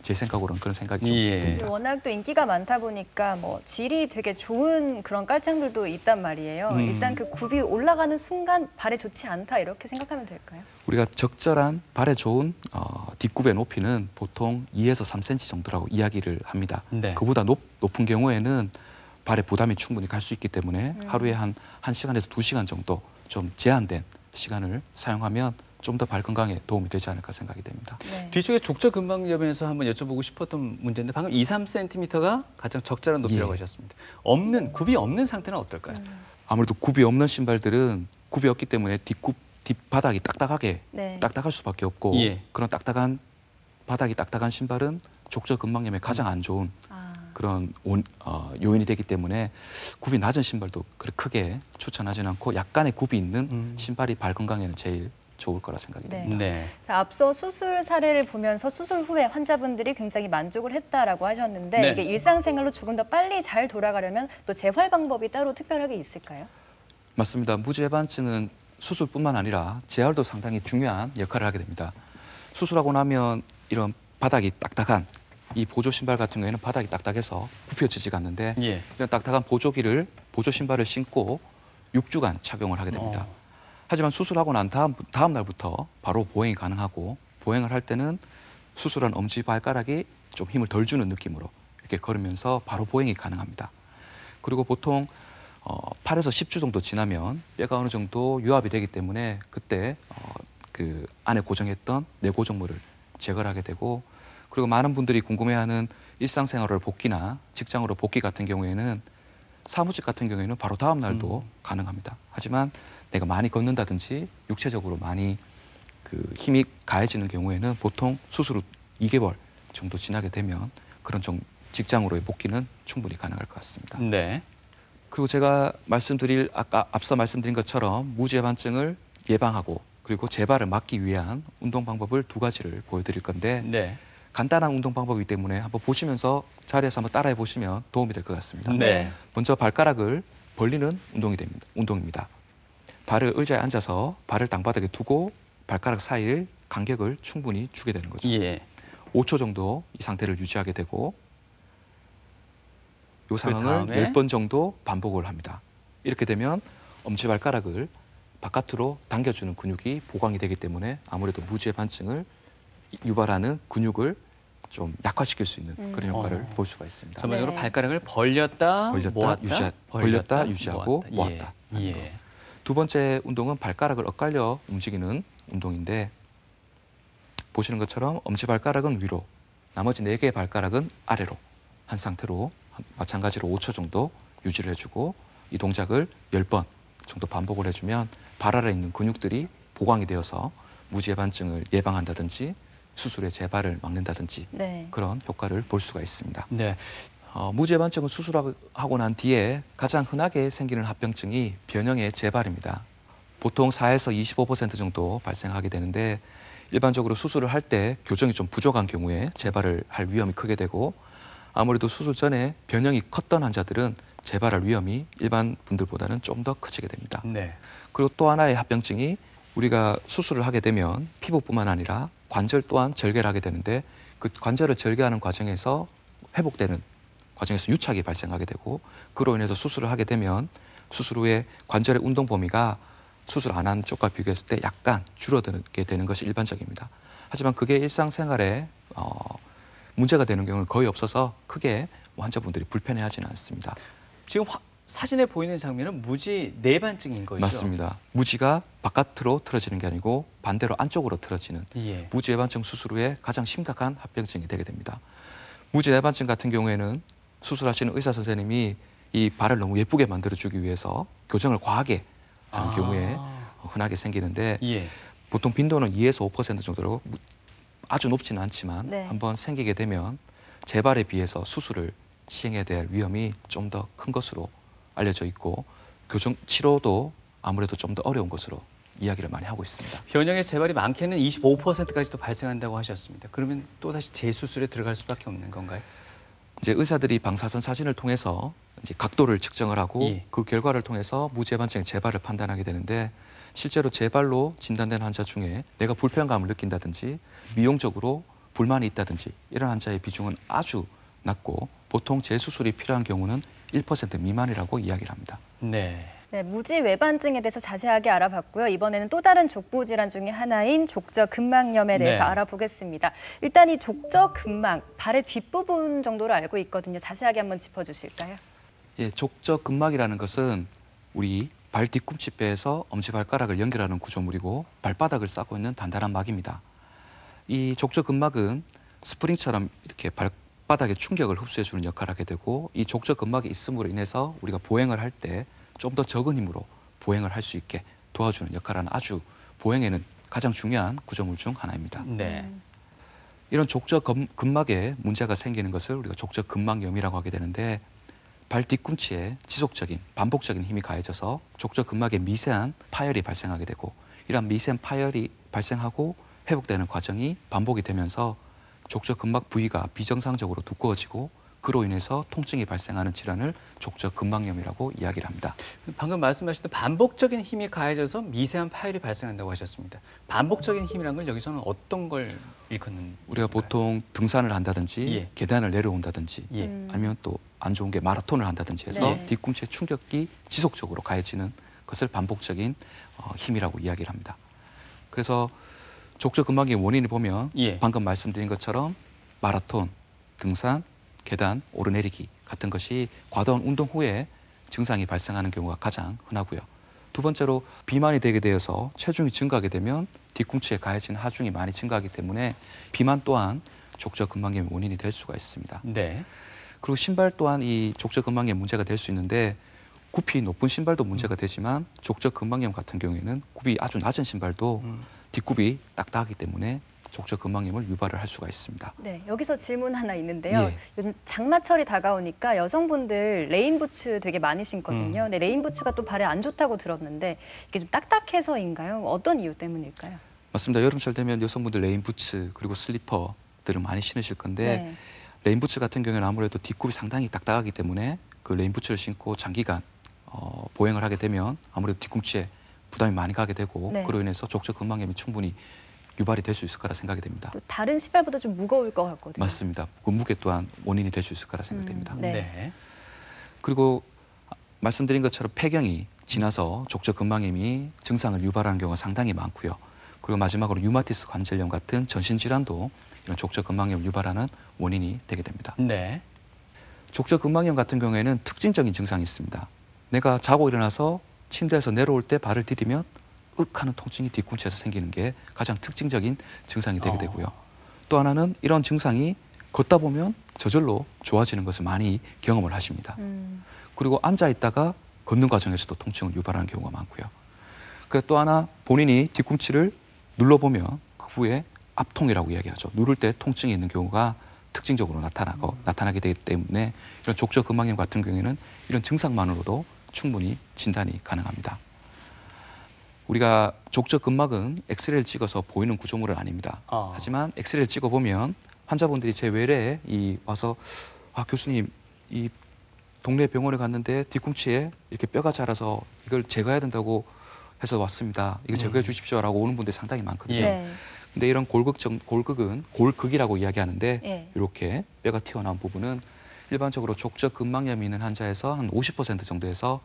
제 생각으로는 그런 생각이 좀 듭니다. 워낙 또 인기가 많다 보니까 뭐 질이 되게 좋은 그런 깔창들도 있단 말이에요. 일단 그 굽이 올라가는 순간 발에 좋지 않다 이렇게 생각하면 될까요? 우리가 적절한 발에 좋은 뒷굽의 높이는 보통 2에서 3cm 정도라고 이야기를 합니다. 그보다 높은 경우에는 발에 부담이 충분히 갈 수 있기 때문에 하루에 한 1시간에서 2시간 정도 좀 제한된 시간을 사용하면 좀 더 발 건강에 도움이 되지 않을까 생각이 됩니다. 뒤쪽에 족저근막염에서 한번 여쭤보고 싶었던 문제인데 방금 2, 3cm가 가장 적절한 높이라고 하셨습니다. 굽이 없는 상태는 어떨까요? 아무래도 굽이 없는 신발들은 굽이 없기 때문에 뒷바닥이 딱딱할 수밖에 없고 그런 바닥이 딱딱한 신발은 족저근막염에 가장 안 좋은 그런 요인이 되기 때문에 굽이 낮은 신발도 그렇게 크게 추천하지는 않고 약간의 굽이 있는 신발이 발 건강에는 제일 좋을 거라 생각이 됩니다. 앞서 수술 사례를 보면서 수술 후에 환자분들이 굉장히 만족을 했다라고 하셨는데 이게 일상생활로 조금 더 빨리 잘 돌아가려면 또 재활 방법이 따로 특별하게 있을까요? 맞습니다. 무지외반증은 수술뿐만 아니라 재활도 상당히 중요한 역할을 하게 됩니다. 수술하고 나면 이런 바닥이 딱딱한 이 보조 신발 같은 경우에는 바닥이 딱딱해서 굽혀지지가 않는데 이런 딱딱한 보조 신발을 신고 6주간 착용을 하게 됩니다. 하지만 수술하고 난 다음 날부터 바로 보행이 가능하고 보행을 할 때는 수술한 엄지발가락이 좀 힘을 덜 주는 느낌으로 이렇게 걸으면서 바로 보행이 가능합니다. 그리고 보통 8에서 10주 정도 지나면 뼈가 어느 정도 유압이 되기 때문에 그때 그 안에 고정했던 내고정물을 제거를 하게 되고 그리고 많은 분들이 궁금해하는 일상생활을 복귀나 직장으로 복귀 같은 경우에는 사무직 같은 경우에는 바로 다음 날도 가능합니다. 하지만 내가 많이 걷는다든지 육체적으로 많이 그 힘이 가해지는 경우에는 보통 수술 후 2개월 정도 지나게 되면 그런 직장으로의 복귀는 충분히 가능할 것 같습니다. 그리고 제가 앞서 말씀드린 것처럼 무지외반증을 예방하고 그리고 재발을 막기 위한 운동 방법을 2가지를 보여드릴 건데 간단한 운동 방법이기 때문에 한번 보시면서 자리에서 한번 따라해 보시면 도움이 될 것 같습니다. 먼저 발가락을 벌리는 운동입니다. 발을 의자에 앉아서 발을 땅바닥에 두고 발가락 사이를 간격을 충분히 주게 되는 거죠. 5초 정도 이 상태를 유지하게 되고 이 상황을 10번 정도 반복을 합니다. 이렇게 되면 엄지발가락을 바깥으로 당겨주는 근육이 보강이 되기 때문에 아무래도 무지외반증을 유발하는 근육을 좀 약화시킬 수 있는 그런 효과를 볼 수가 있습니다. 전반적으로 발가락을 벌렸다 유지하고 모았다. 두 번째 운동은 발가락을 엇갈려 움직이는 운동인데 보시는 것처럼 엄지발가락은 위로, 나머지 4개의 발가락은 아래로 한 상태로 마찬가지로 5초 정도 유지를 해주고 이 동작을 10번 정도 반복을 해주면 발 아래에 있는 근육들이 보강이 되어서 무지외반증을 예방한다든지 수술의 재발을 막는다든지 네. 그런 효과를 볼 수가 있습니다. 네. 무죄반증은 수술하고 난 뒤에 가장 흔하게 생기는 합병증이 변형의 재발입니다. 보통 4에서 25% 정도 발생하게 되는데 일반적으로 수술을 할 때 교정이 좀 부족한 경우에 재발을 할 위험이 크게 되고 아무래도 수술 전에 변형이 컸던 환자들은 재발할 위험이 일반 분들보다는 좀 더 커지게 됩니다. 네. 그리고 또 하나의 합병증이 우리가 수술을 하게 되면 피부뿐만 아니라 관절 또한 절개를 하게 되는데 그 관절을 절개하는 과정에서 회복되는 과정에서 유착이 발생하게 되고 그로 인해서 수술을 하게 되면 수술 후에 관절의 운동 범위가 수술 안 한 쪽과 비교했을 때 약간 줄어들게 되는 것이 일반적입니다. 하지만 그게 일상생활에 문제가 되는 경우는 거의 없어서 크게 환자분들이 불편해하지는 않습니다. 지금 사진에 보이는 장면은 무지 내반증인 거죠? 맞습니다. 무지가 바깥으로 틀어지는 게 아니고 반대로 안쪽으로 틀어지는 예. 무지 내반증 수술 후에 가장 심각한 합병증이 되게 됩니다. 무지 내반증 같은 경우에는 수술하시는 의사 선생님이 이 발을 너무 예쁘게 만들어주기 위해서 교정을 과하게 하는 경우에 흔하게 생기는데 예. 보통 빈도는 2에서 5% 정도로 아주 높지는 않지만 네. 한번 생기게 되면 재발에 비해서 수술을 시행해야 될 위험이 좀 더 큰 것으로 알려져 있고 교정 치료도 아무래도 좀 더 어려운 것으로 이야기를 많이 하고 있습니다. 변형의 재발이 많게는 25%까지도 발생한다고 하셨습니다. 그러면 또 다시 재수술에 들어갈 수밖에 없는 건가요? 이제 의사들이 방사선 사진을 통해서 이제 각도를 측정을 하고 예. 그 결과를 통해서 무재반증의 재발을 판단하게 되는데 실제로 재발로 진단된 환자 중에 내가 불편감을 느낀다든지 미용적으로 불만이 있다든지 이런 환자의 비중은 아주 낮고 보통 재수술이 필요한 경우는 1% 미만이라고 이야기를 합니다. 네. 네, 무지 외반증에 대해서 자세하게 알아봤고요. 이번에는 또 다른 족부 질환 중에 하나인 족저근막염에 대해서 네. 알아보겠습니다. 일단 이 족저근막, 발의 뒷부분 정도로 알고 있거든요. 자세하게 한번 짚어주실까요? 예, 족저근막이라는 것은 우리 발 뒤꿈치뼈에서 엄지발가락을 연결하는 구조물이고 발바닥을 싸고 있는 단단한 막입니다. 이 족저근막은 스프링처럼 이렇게 발바닥에 충격을 흡수해주는 역할을 하게 되고 이 족저근막이 있음으로 인해서 우리가 보행을 할 때 좀 더 적은 힘으로 보행을 할 수 있게 도와주는 역할을 하는 아주 보행에는 가장 중요한 구조물 중 하나입니다. 네. 이런 족저근막에 문제가 생기는 것을 우리가 족저근막염이라고 하게 되는데 발 뒤꿈치에 지속적인 반복적인 힘이 가해져서 족저근막에 미세한 파열이 발생하게 되고 이러한 미세한 파열이 발생하고 회복되는 과정이 반복이 되면서 족저근막 부위가 비정상적으로 두꺼워지고 그로 인해서 통증이 발생하는 질환을 족저근막염이라고 이야기를 합니다. 방금 말씀하셨던 반복적인 힘이 가해져서 미세한 파열이 발생한다고 하셨습니다. 반복적인 힘이라는 걸 여기서는 어떤 걸 일컫는 우리가 보통 등산을 한다든지 예. 계단을 내려온다든지 예. 아니면 또 안 좋은 게 마라톤을 한다든지 해서 네. 뒤꿈치에 충격이 지속적으로 가해지는 것을 반복적인 힘이라고 이야기를 합니다. 그래서 족저근막의 원인을 보면 예. 방금 말씀드린 것처럼 마라톤, 등산, 계단, 오르내리기 같은 것이 과도한 운동 후에 증상이 발생하는 경우가 가장 흔하고요. 두 번째로 비만이 되게 되어서 체중이 증가하게 되면 뒤꿈치에 가해진 하중이 많이 증가하기 때문에 비만 또한 족저근막염의 원인이 될 수가 있습니다. 네. 그리고 신발 또한 이 족저근막염 문제가 될 수 있는데 굽이 높은 신발도 문제가 되지만 족저근막염 같은 경우에는 굽이 아주 낮은 신발도 뒷굽이 딱딱하기 때문에 족저근막염을 유발을 할 수가 있습니다. 네, 여기서 질문 하나 있는데요. 예. 요즘 장마철이 다가오니까 여성분들 레인부츠 되게 많이 신거든요. 근데 레인부츠가 또 발에 안 좋다고 들었는데 이게 좀 딱딱해서인가요? 어떤 이유 때문일까요? 맞습니다. 여름철 되면 여성분들 레인부츠 그리고 슬리퍼들을 많이 신으실 건데 네. 레인부츠 같은 경우에는 아무래도 뒷굽이 상당히 딱딱하기 때문에 그 레인부츠를 신고 장기간 보행을 하게 되면 아무래도 뒤꿈치에 부담이 많이 가게 되고 네. 그로 인해서 족저근막염이 충분히 유발이 될 수 있을 거라 생각이 됩니다. 또 다른 신발보다 좀 무거울 것 같거든요. 맞습니다. 그 무게 또한 원인이 될 수 있을 거라 생각됩니다. 네. 네. 그리고 말씀드린 것처럼 폐경이 지나서 족저근막염이 증상을 유발하는 경우가 상당히 많고요. 그리고 마지막으로 류마티스 관절염 같은 전신 질환도 이런 족저근막염을 유발하는 원인이 되게 됩니다. 네. 족저근막염 같은 경우에는 특징적인 증상이 있습니다. 내가 자고 일어나서 침대에서 내려올 때 발을 디디면 윽 하는 통증이 뒤꿈치에서 생기는 게 가장 특징적인 증상이 되게 되고요. 또 하나는 이런 증상이 걷다 보면 저절로 좋아지는 것을 많이 경험을 하십니다. 그리고 앉아 있다가 걷는 과정에서도 통증을 유발하는 경우가 많고요. 또 하나 본인이 뒤꿈치를 눌러보면 그 후에 압통이라고 이야기하죠. 누를 때 통증이 있는 경우가 특징적으로 나타나게 되기 때문에 이런 족저근막염 같은 경우에는 이런 증상만으로도 충분히 진단이 가능합니다. 우리가 족저근막은 엑스레이를 찍어서 보이는 구조물은 아닙니다. 하지만 엑스레이를 찍어보면 환자분들이 제 외래에 와서 교수님 이 동네 병원에 갔는데 뒤꿈치에 이렇게 뼈가 자라서 이걸 제거해야 된다고 해서 왔습니다. 이거 제거해 주십시오라고 오는 분들이 상당히 많거든요. 네. 근데 이런 골극은 골극이라고 이야기하는데 네. 이렇게 뼈가 튀어나온 부분은 일반적으로 족저근막염이 있는 환자에서 한 50% 정도에서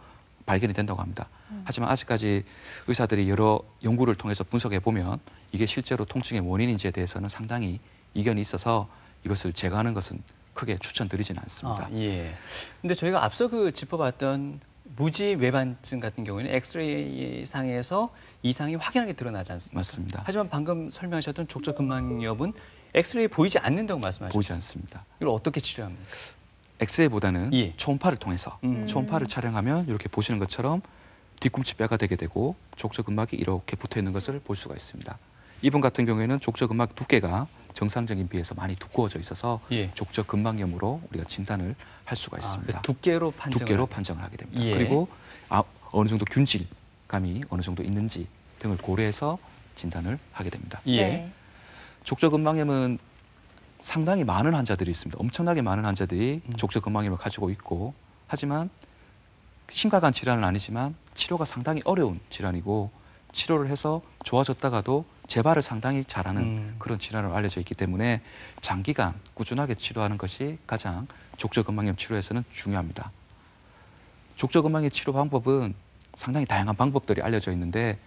발견이 된다고 합니다. 하지만 아직까지 의사들이 여러 연구를 통해서 분석해 보면 이게 실제로 통증의 원인인지에 대해서는 상당히 이견이 있어서 이것을 제거하는 것은 크게 추천드리지는 않습니다. 예. 근데 저희가 앞서 짚어봤던 무지 외반증 같은 경우에는 엑스레이 상에서 이상이 확연하게 드러나지 않습니까? 맞습니다. 하지만 방금 설명하셨던 족저근막염은 엑스레이 보이지 않는다고 말씀하셨죠? 보이지 않습니다. 이걸 어떻게 치료합니까? 엑스레이보다는 예. 초음파를 통해서 초음파를 촬영하면 이렇게 보시는 것처럼 뒤꿈치 뼈가 되게 되고 족저근막이 이렇게 붙어 있는 것을 볼 수가 있습니다. 이분 같은 경우에는 족저근막 두께가 정상적인 비해서 많이 두꺼워져 있어서 예. 족저근막염으로 우리가 진단을 할 수가 있습니다. 두께로 판정을 하게 됩니다. 예. 그리고 어느 정도 균질감이 어느 정도 있는지 등을 고려해서 진단을 하게 됩니다. 예. 네. 족저근막염은 상당히 많은 환자들이 있습니다. 엄청나게 많은 환자들이 족저근막염을 가지고 있고 하지만 심각한 질환은 아니지만 치료가 상당히 어려운 질환이고 치료를 해서 좋아졌다가도 재발을 상당히 잘하는 그런 질환으로 알려져 있기 때문에 장기간 꾸준하게 치료하는 것이 가장 족저근막염 치료에서는 중요합니다. 족저근막염 치료 방법은 상당히 다양한 방법들이 알려져 있는데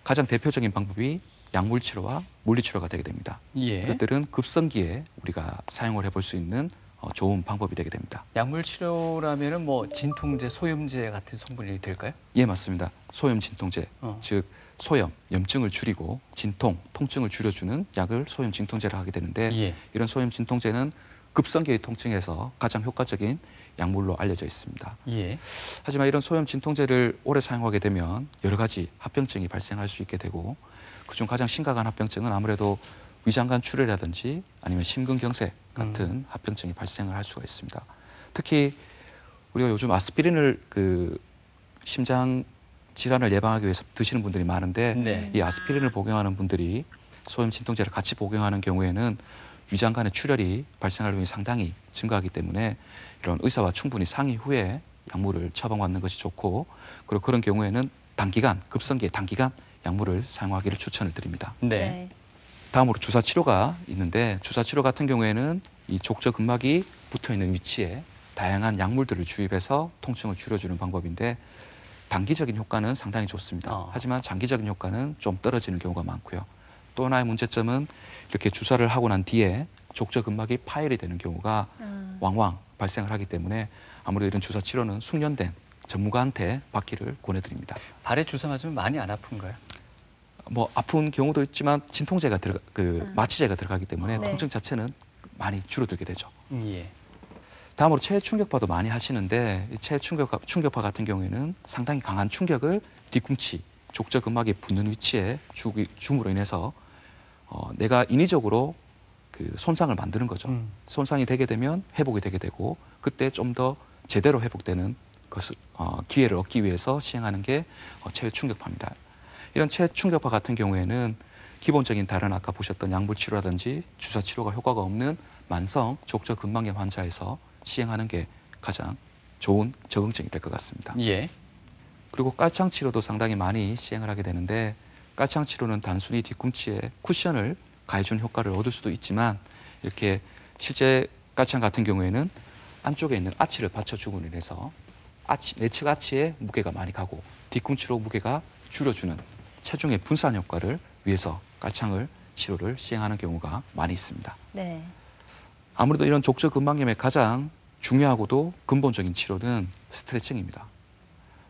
가장 대표적인 방법이 약물 치료와 물리 치료가 되게 됩니다. 예. 이것들은 급성기에 우리가 사용을 해볼 수 있는 좋은 방법이 되게 됩니다. 약물 치료라면은 뭐 진통제, 소염제 같은 성분이 될까요? 예, 맞습니다. 소염 진통제, 즉 소염, 염증을 줄이고 진통, 통증을 줄여주는 약을 소염 진통제를 하게 되는데 예. 이런 소염 진통제는 급성기의 통증에서 가장 효과적인 약물로 알려져 있습니다. 예. 하지만 이런 소염 진통제를 오래 사용하게 되면 여러 가지 합병증이 발생할 수 있게 되고 그중 가장 심각한 합병증은 아무래도 위장관 출혈이라든지 아니면 심근경색 같은 합병증이 발생을 할 수가 있습니다. 특히 우리가 요즘 아스피린을 심장 질환을 예방하기 위해서 드시는 분들이 많은데 네. 이 아스피린을 복용하는 분들이 소염 진통제를 같이 복용하는 경우에는 위장관의 출혈이 발생할 위험이 상당히 증가하기 때문에 이런 의사와 충분히 상의 후에 약물을 처방받는 것이 좋고 그리고 그런 경우에는 급성기에 단기간 약물을 사용하기를 추천을 드립니다. 네. 다음으로 주사 치료가 있는데 주사 치료 같은 경우에는 이 족저근막이 붙어 있는 위치에 다양한 약물들을 주입해서 통증을 줄여주는 방법인데 단기적인 효과는 상당히 좋습니다. 하지만 장기적인 효과는 좀 떨어지는 경우가 많고요. 또 하나의 문제점은 이렇게 주사를 하고 난 뒤에 족저근막이 파열이 되는 경우가 왕왕 발생을 하기 때문에 아무래도 이런 주사 치료는 숙련된 전문가한테 받기를 권해드립니다. 발에 주사 맞으면 많이 안 아픈가요? 뭐 아픈 경우도 있지만 진통제가 마취제가 들어가기 때문에 네. 통증 자체는 많이 줄어들게 되죠. 예. 다음으로 체해 충격파도 많이 하시는데 이 체해 충격파 같은 경우에는 상당히 강한 충격을 뒤꿈치 족저근막이 붙는 위치에 줌으로 인해서 내가 인위적으로 손상을 만드는 거죠. 손상이 되게 되면 회복이 되게 되고 그때 좀 더 제대로 회복되는 것을 기회를 얻기 위해서 시행하는 게 체해 충격파입니다. 이런 체해 충격파 같은 경우에는 기본적인 다른 아까 보셨던 약물 치료라든지 주사 치료가 효과가 없는 만성 족저근막염 환자에서 시행하는 게 가장 좋은 적응증이 될 것 같습니다. 예. 그리고 깔창 치료도 상당히 많이 시행을 하게 되는데 깔창 치료는 단순히 뒤꿈치에 쿠션을 가해주는 효과를 얻을 수도 있지만 이렇게 실제 깔창 같은 경우에는 안쪽에 있는 아치를 받쳐주고 인해서 내측 아치에 무게가 많이 가고 뒤꿈치로 무게가 줄여주는 체중의 분산 효과를 위해서 깔창을 치료를 시행하는 경우가 많이 있습니다. 네. 아무래도 이런 족저근막염의 가장 중요하고도 근본적인 치료는 스트레칭입니다.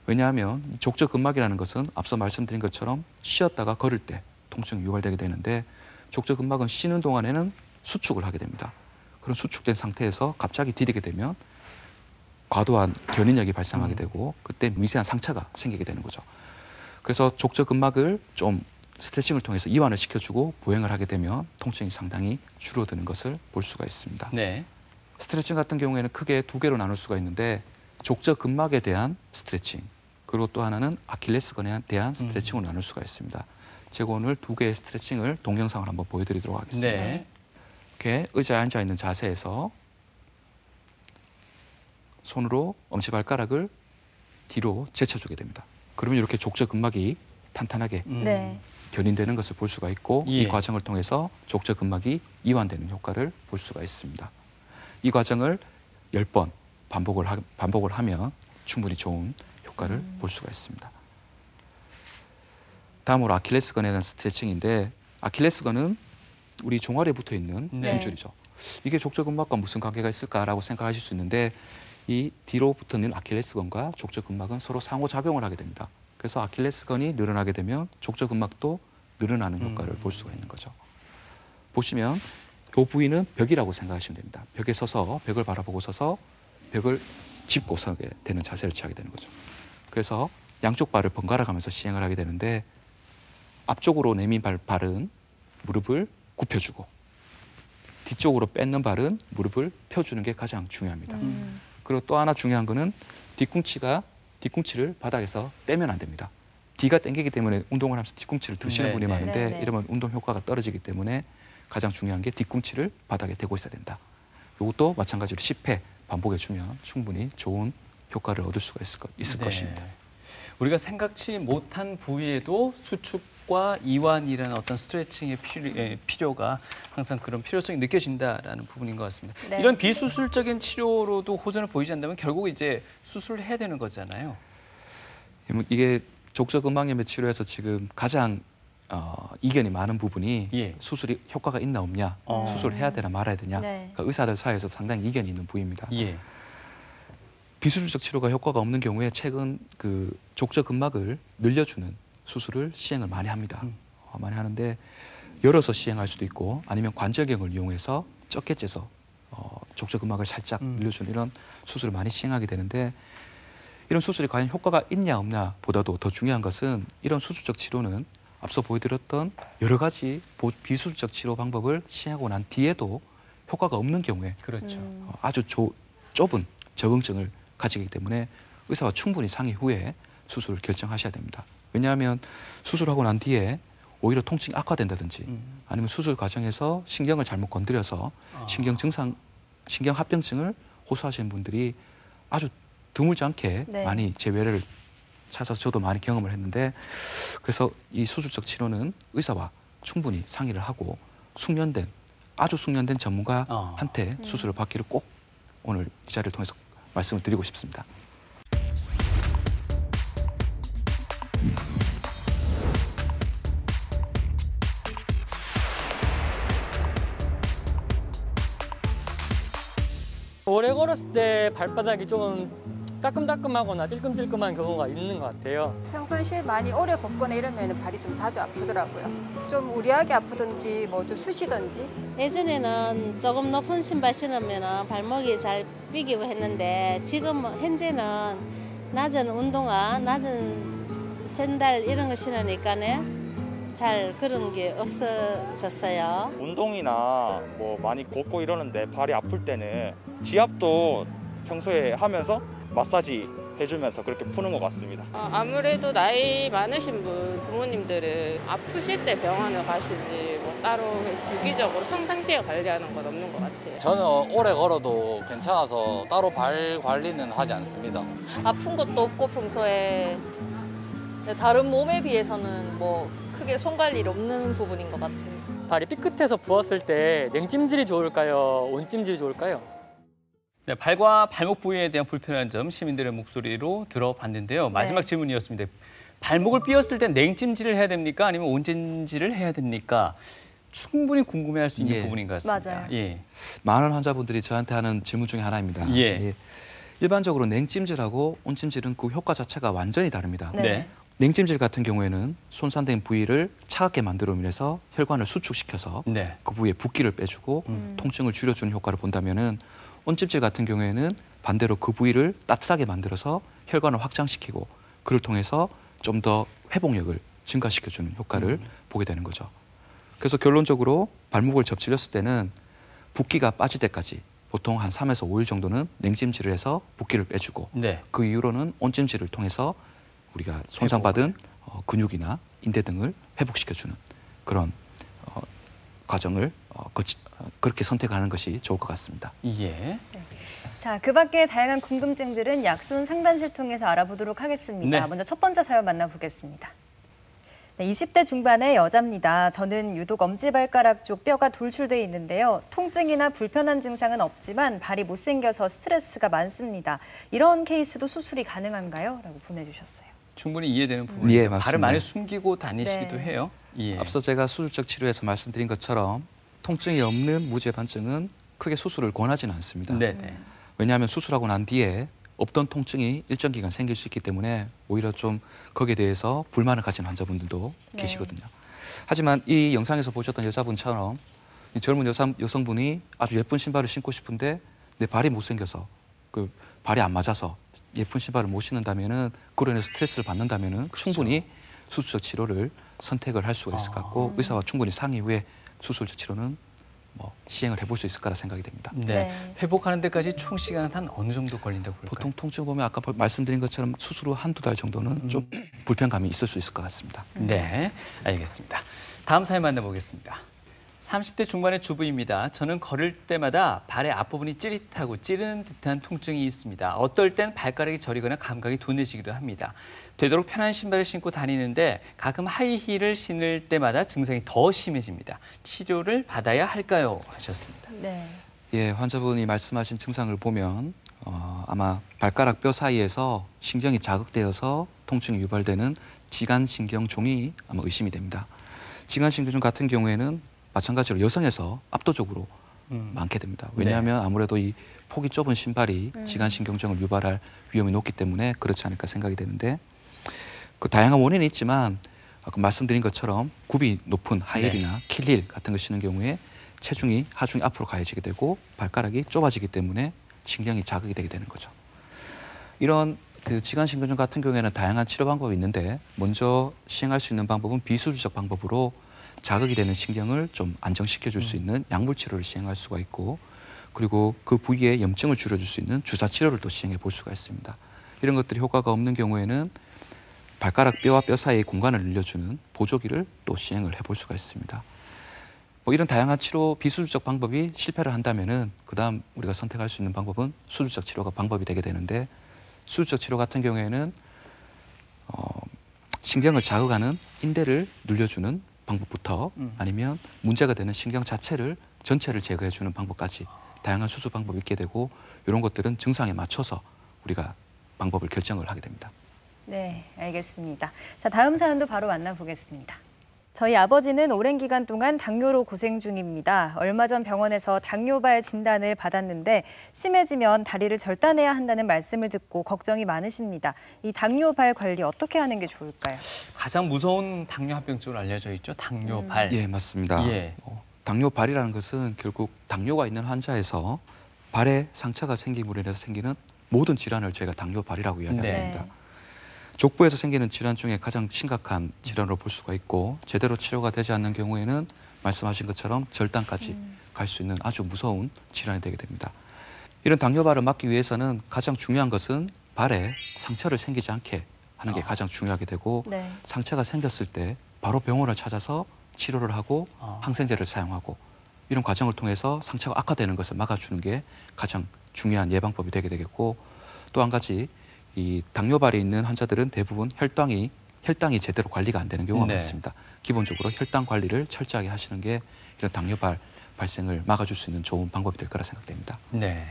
왜냐하면 족저근막이라는 것은 앞서 말씀드린 것처럼 쉬었다가 걸을 때 통증이 유발되게 되는데 족저근막은 쉬는 동안에는 수축을 하게 됩니다. 그런 수축된 상태에서 갑자기 디디게 되면 과도한 견인력이 발생하게 되고 그때 미세한 상처가 생기게 되는 거죠. 그래서 족저근막을 좀 스트레칭을 통해서 이완을 시켜주고 보행을 하게 되면 통증이 상당히 줄어드는 것을 볼 수가 있습니다. 네. 스트레칭 같은 경우에는 크게 두 개로 나눌 수가 있는데 족저근막에 대한 스트레칭 그리고 또 하나는 아킬레스건에 대한 스트레칭으로 나눌 수가 있습니다. 제가 오늘 두 개의 스트레칭을 동영상을 한번 보여드리도록 하겠습니다. 네. 이렇게 의자에 앉아있는 자세에서 손으로 엄지발가락을 뒤로 제쳐주게 됩니다. 그러면 이렇게 족저근막이 탄탄하게 네. 견인되는 것을 볼 수가 있고 예. 이 과정을 통해서 족저근막이 이완되는 효과를 볼 수가 있습니다. 이 과정을 10번 반복을 하면 충분히 좋은 효과를 볼 수가 있습니다. 다음으로 아킬레스건에 대한 스트레칭인데 아킬레스건은 우리 종아리에 붙어 있는 네. 힘줄이죠. 이게 족저근막과 무슨 관계가 있을까라고 생각하실 수 있는데 이 뒤로 붙어 있는 아킬레스건과 족저근막은 서로 상호작용을 하게 됩니다. 그래서 아킬레스건이 늘어나게 되면 족저근막도 늘어나는 효과를 볼 수가 있는 거죠. 보시면 이 부위는 벽이라고 생각하시면 됩니다. 벽에 서서 벽을 바라보고 서서 벽을 짚고 서게 되는 자세를 취하게 되는 거죠. 그래서 양쪽 발을 번갈아 가면서 시행을 하게 되는데 앞쪽으로 내민 발은 무릎을 굽혀주고 뒤쪽으로 뺏는 발은 무릎을 펴주는 게 가장 중요합니다. 그리고 또 하나 중요한 거는 뒤꿈치를 바닥에서 떼면 안 됩니다. 뒤가 당기기 때문에 운동을 하면서 뒤꿈치를 드시는 네, 분이 네. 많은데 네, 네. 이러면 운동 효과가 떨어지기 때문에 가장 중요한 게 뒤꿈치를 바닥에 대고 있어야 된다. 이것도 마찬가지로 10회 반복해주면 충분히 좋은 효과를 얻을 수가 있을 네. 것입니다. 우리가 생각지 못한 부위에도 수축과 이완이라는 어떤 스트레칭의 필요가 항상 그런 필요성이 느껴진다라는 부분인 것 같습니다. 네. 이런 비수술적인 치료로도 호전을 보이지 않는다면 결국 이제 수술을 해야 되는 거잖아요. 이게 족저근막염의 치료에서 지금 가장 이견이 많은 부분이 예. 수술이 효과가 있나 없냐, 수술을 해야 되나 말아야 되냐, 네. 그러니까 의사들 사이에서 상당히 이견이 있는 부위입니다. 예. 비수술적 치료가 효과가 없는 경우에 최근 그 족저근막을 늘려주는 수술을 시행을 많이 합니다. 많이 하는데 열어서 시행할 수도 있고 아니면 관절경을 이용해서 적게 째서 족저근막을 살짝 늘려주는 이런 수술을 많이 시행하게 되는데 이런 수술이 과연 효과가 있냐 없냐 보다도 더 중요한 것은 이런 수술적 치료는 앞서 보여드렸던 여러 가지 비수술적 치료 방법을 시행하고 난 뒤에도 효과가 없는 경우에 그렇죠. 아주 좁은 적응증을 가지기 때문에 의사와 충분히 상의 후에 수술을 결정하셔야 됩니다. 왜냐하면 수술하고 난 뒤에 오히려 통증이 악화된다든지 아니면 수술 과정에서 신경을 잘못 건드려서 신경 합병증을 호소하시는 분들이 아주 드물지 않게 네. 많이 제 외래를 찾아서 저도 많이 경험을 했는데 그래서 이 수술적 치료는 의사와 충분히 상의를 하고 아주 숙련된 전문가한테 수술을 받기를 꼭 오늘 이 자리를 통해서 말씀을 드리고 싶습니다. 오래 걸었을 때 발바닥이 좀 따끔따끔하거나 찔끔찔끔한 경우가 있는 것 같아요. 평상시에 많이 오래 걷거나 이러면 발이 좀 자주 아프더라고요. 좀 우리하게 아프든지 뭐 좀 쑤시든지. 예전에는 조금 높은 신발 신으면 발목이 잘 삐기고 했는데 지금 현재는 낮은 운동화, 낮은 샌들 이런 거 신으니까는 잘 그런 게 없어졌어요. 운동이나 뭐 많이 걷고 이러는데 발이 아플 때는 지압도 평소에 하면서 마사지 해주면서 그렇게 푸는 것 같습니다. 아무래도 나이 많으신 부모님들은 아프실 때 병원을 가시지 뭐 따로 주기적으로 평상시에 관리하는 건 없는 것 같아요. 저는 오래 걸어도 괜찮아서 따로 발 관리는 하지 않습니다. 아픈 것도 없고 평소에 다른 몸에 비해서는 뭐 크게 손 관리를 없는 부분인 것 같아요. 발이 삐끗해서 부었을 때 냉찜질이 좋을까요? 온찜질이 좋을까요? 네, 발과 발목 부위에 대한 불편한 점 시민들의 목소리로 들어봤는데요. 마지막 질문이었습니다. 발목을 삐었을 때 냉찜질을 해야 됩니까? 아니면 온찜질을 해야 됩니까? 충분히 궁금해할 수 있는 부분인 것 같습니다. 맞아요. 예. 많은 환자분들이 저한테 하는 질문 중에 하나입니다. 예. 일반적으로 냉찜질하고 온찜질은 그 효과 자체가 완전히 다릅니다. 네. 냉찜질 같은 경우에는 손상된 부위를 차갑게 만들어로 인해서 혈관을 수축시켜서 네. 그 부위에 붓기를 빼주고 통증을 줄여주는 효과를 본다면은 온찜질 같은 경우에는 반대로 그 부위를 따뜻하게 만들어서 혈관을 확장시키고 그를 통해서 좀 더 회복력을 증가시켜주는 효과를 보게 되는 거죠. 그래서 결론적으로 발목을 접질렸을 때는 붓기가 빠질 때까지 보통 한 3에서 5일 정도는 냉찜질을 해서 붓기를 빼주고 네. 그 이후로는 온찜질을 통해서 우리가 손상받은 근육이나 인대 등을 회복시켜주는 그런 과정을 그렇게 선택하는 것이 좋을 것 같습니다. 예. 자, 그 밖에 다양한 궁금증들은 약손 상담실 통해서 알아보도록 하겠습니다. 네. 먼저 첫 번째 사연 만나보겠습니다. 네, 20대 중반의 여자입니다. 저는 유독 엄지발가락 쪽 뼈가 돌출돼 있는데요. 통증이나 불편한 증상은 없지만 발이 못생겨서 스트레스가 많습니다. 이런 케이스도 수술이 가능한가요? 라고 보내주셨어요. 충분히 이해되는 부분이에요. 예, 맞습니다. 발을 많이 숨기고 다니시기도 네. 해요. 예. 앞서 제가 수술적 치료에서 말씀드린 것처럼 통증이 없는 무죄반증은 크게 수술을 권하지는 않습니다. 네네. 왜냐하면 수술하고 난 뒤에 없던 통증이 일정 기간 생길 수 있기 때문에 오히려 좀 거기에 대해서 불만을 가진 환자분들도 네. 계시거든요. 하지만 이 영상에서 보셨던 여자분처럼 이 젊은 여성분이 아주 예쁜 신발을 신고 싶은데 내 발이 못생겨서 그 발이 안 맞아서 예쁜 신발을 못 신는다면은 그로 인해서 스트레스를 받는다면은 충분히 수술적 치료를 선택을 할 수가 있을 것 같고 의사와 충분히 상의 후에 수술적 치료는 시행을 해볼 수 있을 거라 생각이 됩니다. 네. 회복하는 데까지 총 시간은 한 어느 정도 걸린다고 볼까요? 보통 통증 보면 아까 말씀드린 것처럼 수술 후 한두 달 정도는 좀 불편감이 있을 수 있을 것 같습니다. 네, 알겠습니다. 다음 사연 만나보겠습니다. 30대 중반의 주부입니다. 저는 걸을 때마다 발의 앞부분이 찌릿하고 찌르는 듯한 통증이 있습니다. 어떨 땐 발가락이 저리거나 감각이 둔해지기도 합니다. 되도록 편한 신발을 신고 다니는데 가끔 하이힐을 신을 때마다 증상이 더 심해집니다. 치료를 받아야 할까요? 하셨습니다. 네. 예, 환자분이 말씀하신 증상을 보면 아마 발가락 뼈 사이에서 신경이 자극되어서 통증이 유발되는 지간신경종이 아마 의심이 됩니다. 지간신경종 같은 경우에는 마찬가지로 여성에서 압도적으로 많게 됩니다. 왜냐하면 아무래도 이 폭이 좁은 신발이 지간신경종을 유발할 위험이 높기 때문에 그렇지 않을까 생각이 되는데 그 다양한 원인이 있지만 아까 말씀드린 것처럼 굽이 높은 하이힐이나 킬힐 같은 걸 신는 경우에 체중이 하중이 앞으로 가해지게 되고 발가락이 좁아지기 때문에 신경이 자극이 되게 되는 거죠. 이런 그 지간신경종 같은 경우에는 다양한 치료 방법이 있는데 먼저 시행할 수 있는 방법은 비수술적 방법으로 자극이 되는 신경을 좀 안정시켜 줄 수 있는 약물 치료를 시행할 수가 있고 그리고 그 부위에 염증을 줄여줄 수 있는 주사 치료를 또 시행해 볼 수가 있습니다. 이런 것들이 효과가 없는 경우에는 발가락 뼈와 뼈 사이의 공간을 늘려주는 보조기를 또 시행을 해볼 수가 있습니다. 이런 다양한 치료 비수술적 방법이 실패를 한다면은 그다음 우리가 선택할 수 있는 방법은 수술적 치료가 방법이 되게 되는데 수술적 치료 같은 경우에는 신경을 자극하는 인대를 늘려주는 방법부터 아니면 문제가 되는 신경 자체를 전체를 제거해주는 방법까지 다양한 수술 방법이 있게 되고 이런 것들은 증상에 맞춰서 우리가 방법을 결정을 하게 됩니다. 네, 알겠습니다. 자, 다음 사연도 바로 만나보겠습니다. 저희 아버지는 오랜 기간 동안 당뇨로 고생 중입니다. 얼마 전 병원에서 당뇨발 진단을 받았는데 심해지면 다리를 절단해야 한다는 말씀을 듣고 걱정이 많으십니다. 이 당뇨발 관리 어떻게 하는 게 좋을까요? 가장 무서운 당뇨 합병증으로 알려져 있죠. 당뇨발. 예, 맞습니다. 예. 당뇨발이라는 것은 결국 당뇨가 있는 환자에서 발에 상처가 생김으로 인해서 생기는 모든 질환을 저희가 당뇨발이라고 이야기합니다. 족부에서 생기는 질환 중에 가장 심각한 질환으로 볼 수가 있고 제대로 치료가 되지 않는 경우에는 말씀하신 것처럼 절단까지 갈 수 있는 아주 무서운 질환이 되게 됩니다. 이런 당뇨발을 막기 위해서는 가장 중요한 것은 발에 상처를 생기지 않게 하는 게 가장 중요하게 되고 상처가 생겼을 때 바로 병원을 찾아서 치료를 하고 항생제를 사용하고 이런 과정을 통해서 상처가 악화되는 것을 막아주는 게 가장 중요한 예방법이 되게 되겠고 또 한 가지 이 당뇨발이 있는 환자들은 대부분 혈당이 제대로 관리가 안 되는 경우가 많습니다. 기본적으로 혈당 관리를 철저하게 하시는 게 이런 당뇨발 발생을 막아줄 수 있는 좋은 방법이 될 거라 생각됩니다. 네.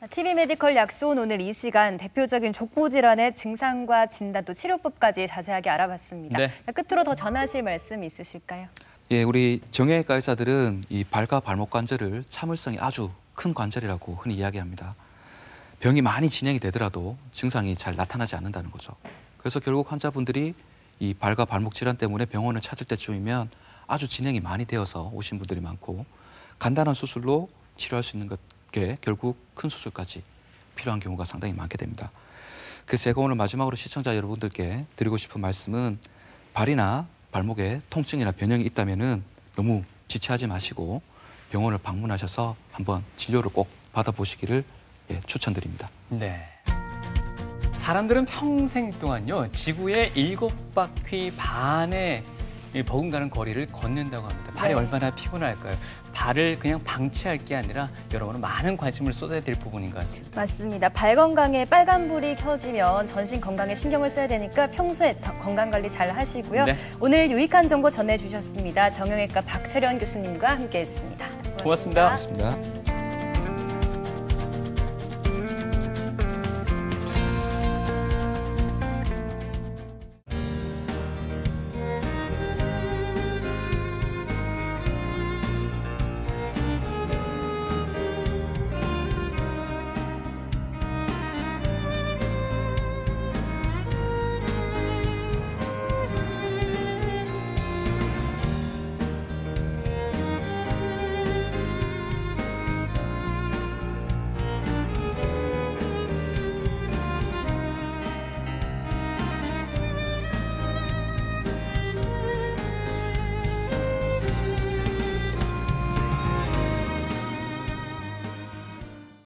TV 메디컬 약손 오늘 이 시간 대표적인 족부 질환의 증상과 진단 또 치료법까지 자세하게 알아봤습니다. 끝으로 더 전하실 말씀 있으실까요? 예, 우리 정형외과 의사들은 이 발과 발목 관절을 참을성이 아주 큰 관절이라고 흔히 이야기합니다. 병이 많이 진행이 되더라도 증상이 잘 나타나지 않는다는 거죠. 그래서 결국 환자분들이 이 발과 발목 질환 때문에 병원을 찾을 때쯤이면 아주 진행이 많이 되어서 오신 분들이 많고 간단한 수술로 치료할 수 있는 게 결국 큰 수술까지 필요한 경우가 상당히 많게 됩니다. 그래서 제가 오늘 마지막으로 시청자 여러분들께 드리고 싶은 말씀은 발이나 발목에 통증이나 변형이 있다면은 너무 지체하지 마시고 병원을 방문하셔서 한번 진료를 꼭 받아보시기를 추천드립니다. 네. 사람들은 평생 동안요 지구의 7바퀴 반의 버금가는 거리를 걷는다고 합니다. 발이 얼마나 피곤할까요? 발을 그냥 방치할 게 아니라 여러모로 많은 관심을 쏟아야 될 부분인 것 같습니다. 맞습니다. 발 건강에 빨간불이 켜지면 전신 건강에 신경을 써야 되니까 평소에 건강관리 잘 하시고요. 네. 오늘 유익한 정보 전해주셨습니다. 정형외과 박철현 교수님과 함께했습니다. 고맙습니다. 고맙습니다.